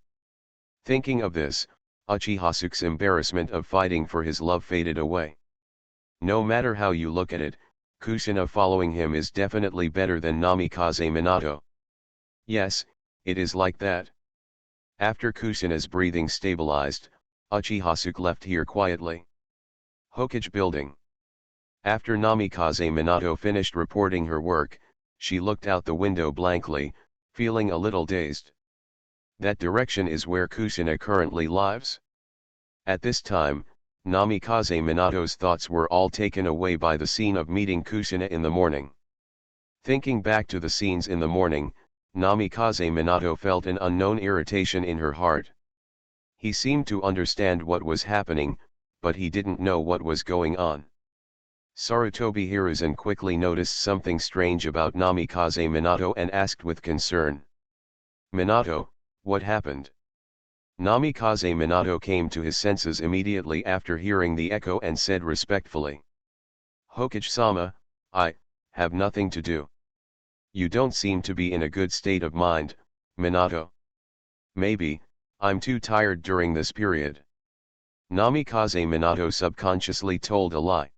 Thinking of this, Uchihasuke's embarrassment of fighting for his love faded away. No matter how you look at it, Kushina following him is definitely better than Namikaze Minato. Yes, it is like that. After Kushina's breathing stabilized, Uchihasuke left here quietly. Hokage building. After Namikaze Minato finished reporting her work, she looked out the window blankly, feeling a little dazed. That direction is where Kushina currently lives. At this time, Namikaze Minato's thoughts were all taken away by the scene of meeting Kushina in the morning. Thinking back to the scenes in the morning, Namikaze Minato felt an unknown irritation in her heart. He seemed to understand what was happening, but he didn't know what was going on. Sarutobi Hiruzen quickly noticed something strange about Namikaze Minato and asked with concern. "Minato, what happened?" Namikaze Minato came to his senses immediately after hearing the echo and said respectfully. "Hokage-sama, I have nothing to do. You don't seem to be in a good state of mind, Minato." "Maybe, I'm too tired during this period." Namikaze Minato subconsciously told a lie.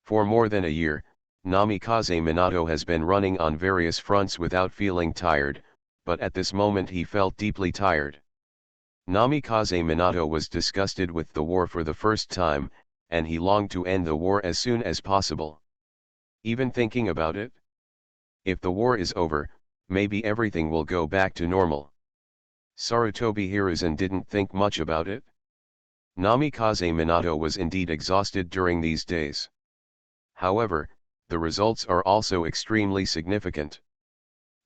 For more than a year, Namikaze Minato has been running on various fronts without feeling tired, but at this moment he felt deeply tired. Namikaze Minato was disgusted with the war for the first time, and he longed to end the war as soon as possible. Even thinking about it? If the war is over, maybe everything will go back to normal. Sarutobi Hiruzen didn't think much about it. Namikaze Minato was indeed exhausted during these days. However, the results are also extremely significant.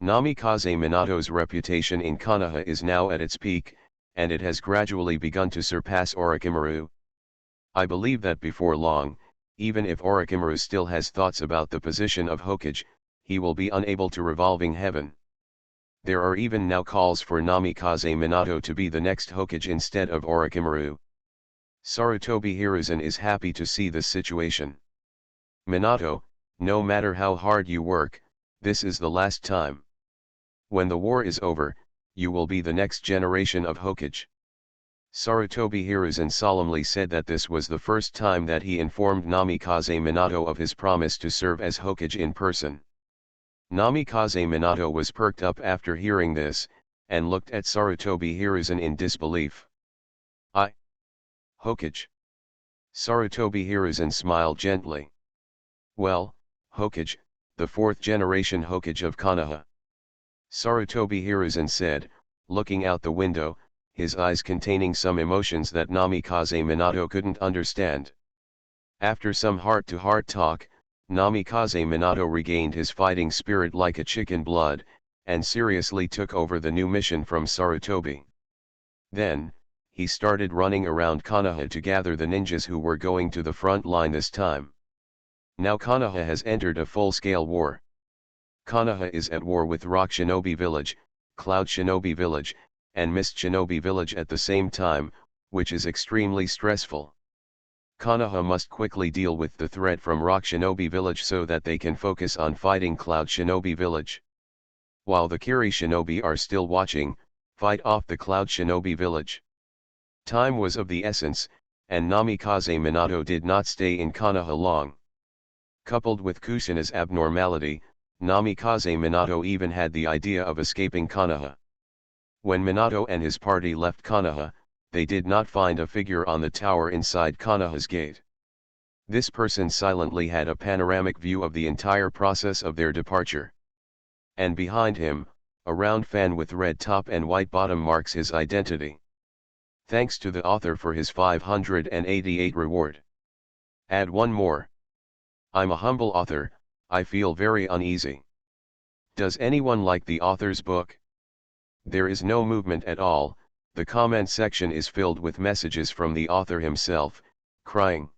Namikaze Minato's reputation in Konoha is now at its peak, and it has gradually begun to surpass Orochimaru. I believe that before long, even if Orochimaru still has thoughts about the position of Hokage, he will be unable to revolving heaven. There are even now calls for Namikaze Minato to be the next Hokage instead of Orochimaru. Sarutobi Hiruzen is happy to see this situation. "Minato, no matter how hard you work, this is the last time. When the war is over, you will be the next generation of Hokage." Sarutobi Hiruzen solemnly said that this was the first time that he informed Namikaze Minato of his promise to serve as Hokage in person. Namikaze Minato was perked up after hearing this, and looked at Sarutobi Hiruzen in disbelief. "I? Hokage?" Sarutobi Hiruzen smiled gently. "Well, Hokage, the fourth generation Hokage of Konoha." Sarutobi Hiruzen said, looking out the window, his eyes containing some emotions that Namikaze Minato couldn't understand. After some heart-to-heart talk, Namikaze Minato regained his fighting spirit like a chicken blood, and seriously took over the new mission from Sarutobi. Then, he started running around Konoha to gather the ninjas who were going to the front line this time. Now Konoha has entered a full-scale war. Konoha is at war with Rock Shinobi Village, Cloud Shinobi Village, and Mist Shinobi Village at the same time, which is extremely stressful. Konoha must quickly deal with the threat from Rock Shinobi Village so that they can focus on fighting Cloud Shinobi Village. While the Kiri Shinobi are still watching, fight off the Cloud Shinobi Village. Time was of the essence, and Namikaze Minato did not stay in Konoha long. Coupled with Kushina's abnormality, Namikaze Minato even had the idea of escaping Konoha. When Minato and his party left Konoha, they did not find a figure on the tower inside Konoha's gate. This person silently had a panoramic view of the entire process of their departure. And behind him, a round fan with red top and white bottom marks his identity. Thanks to the author for his 588 reward. Add one more. I'm a humble author, I feel very uneasy. Does anyone like the author's book? There is no movement at all, the comment section is filled with messages from the author himself, crying.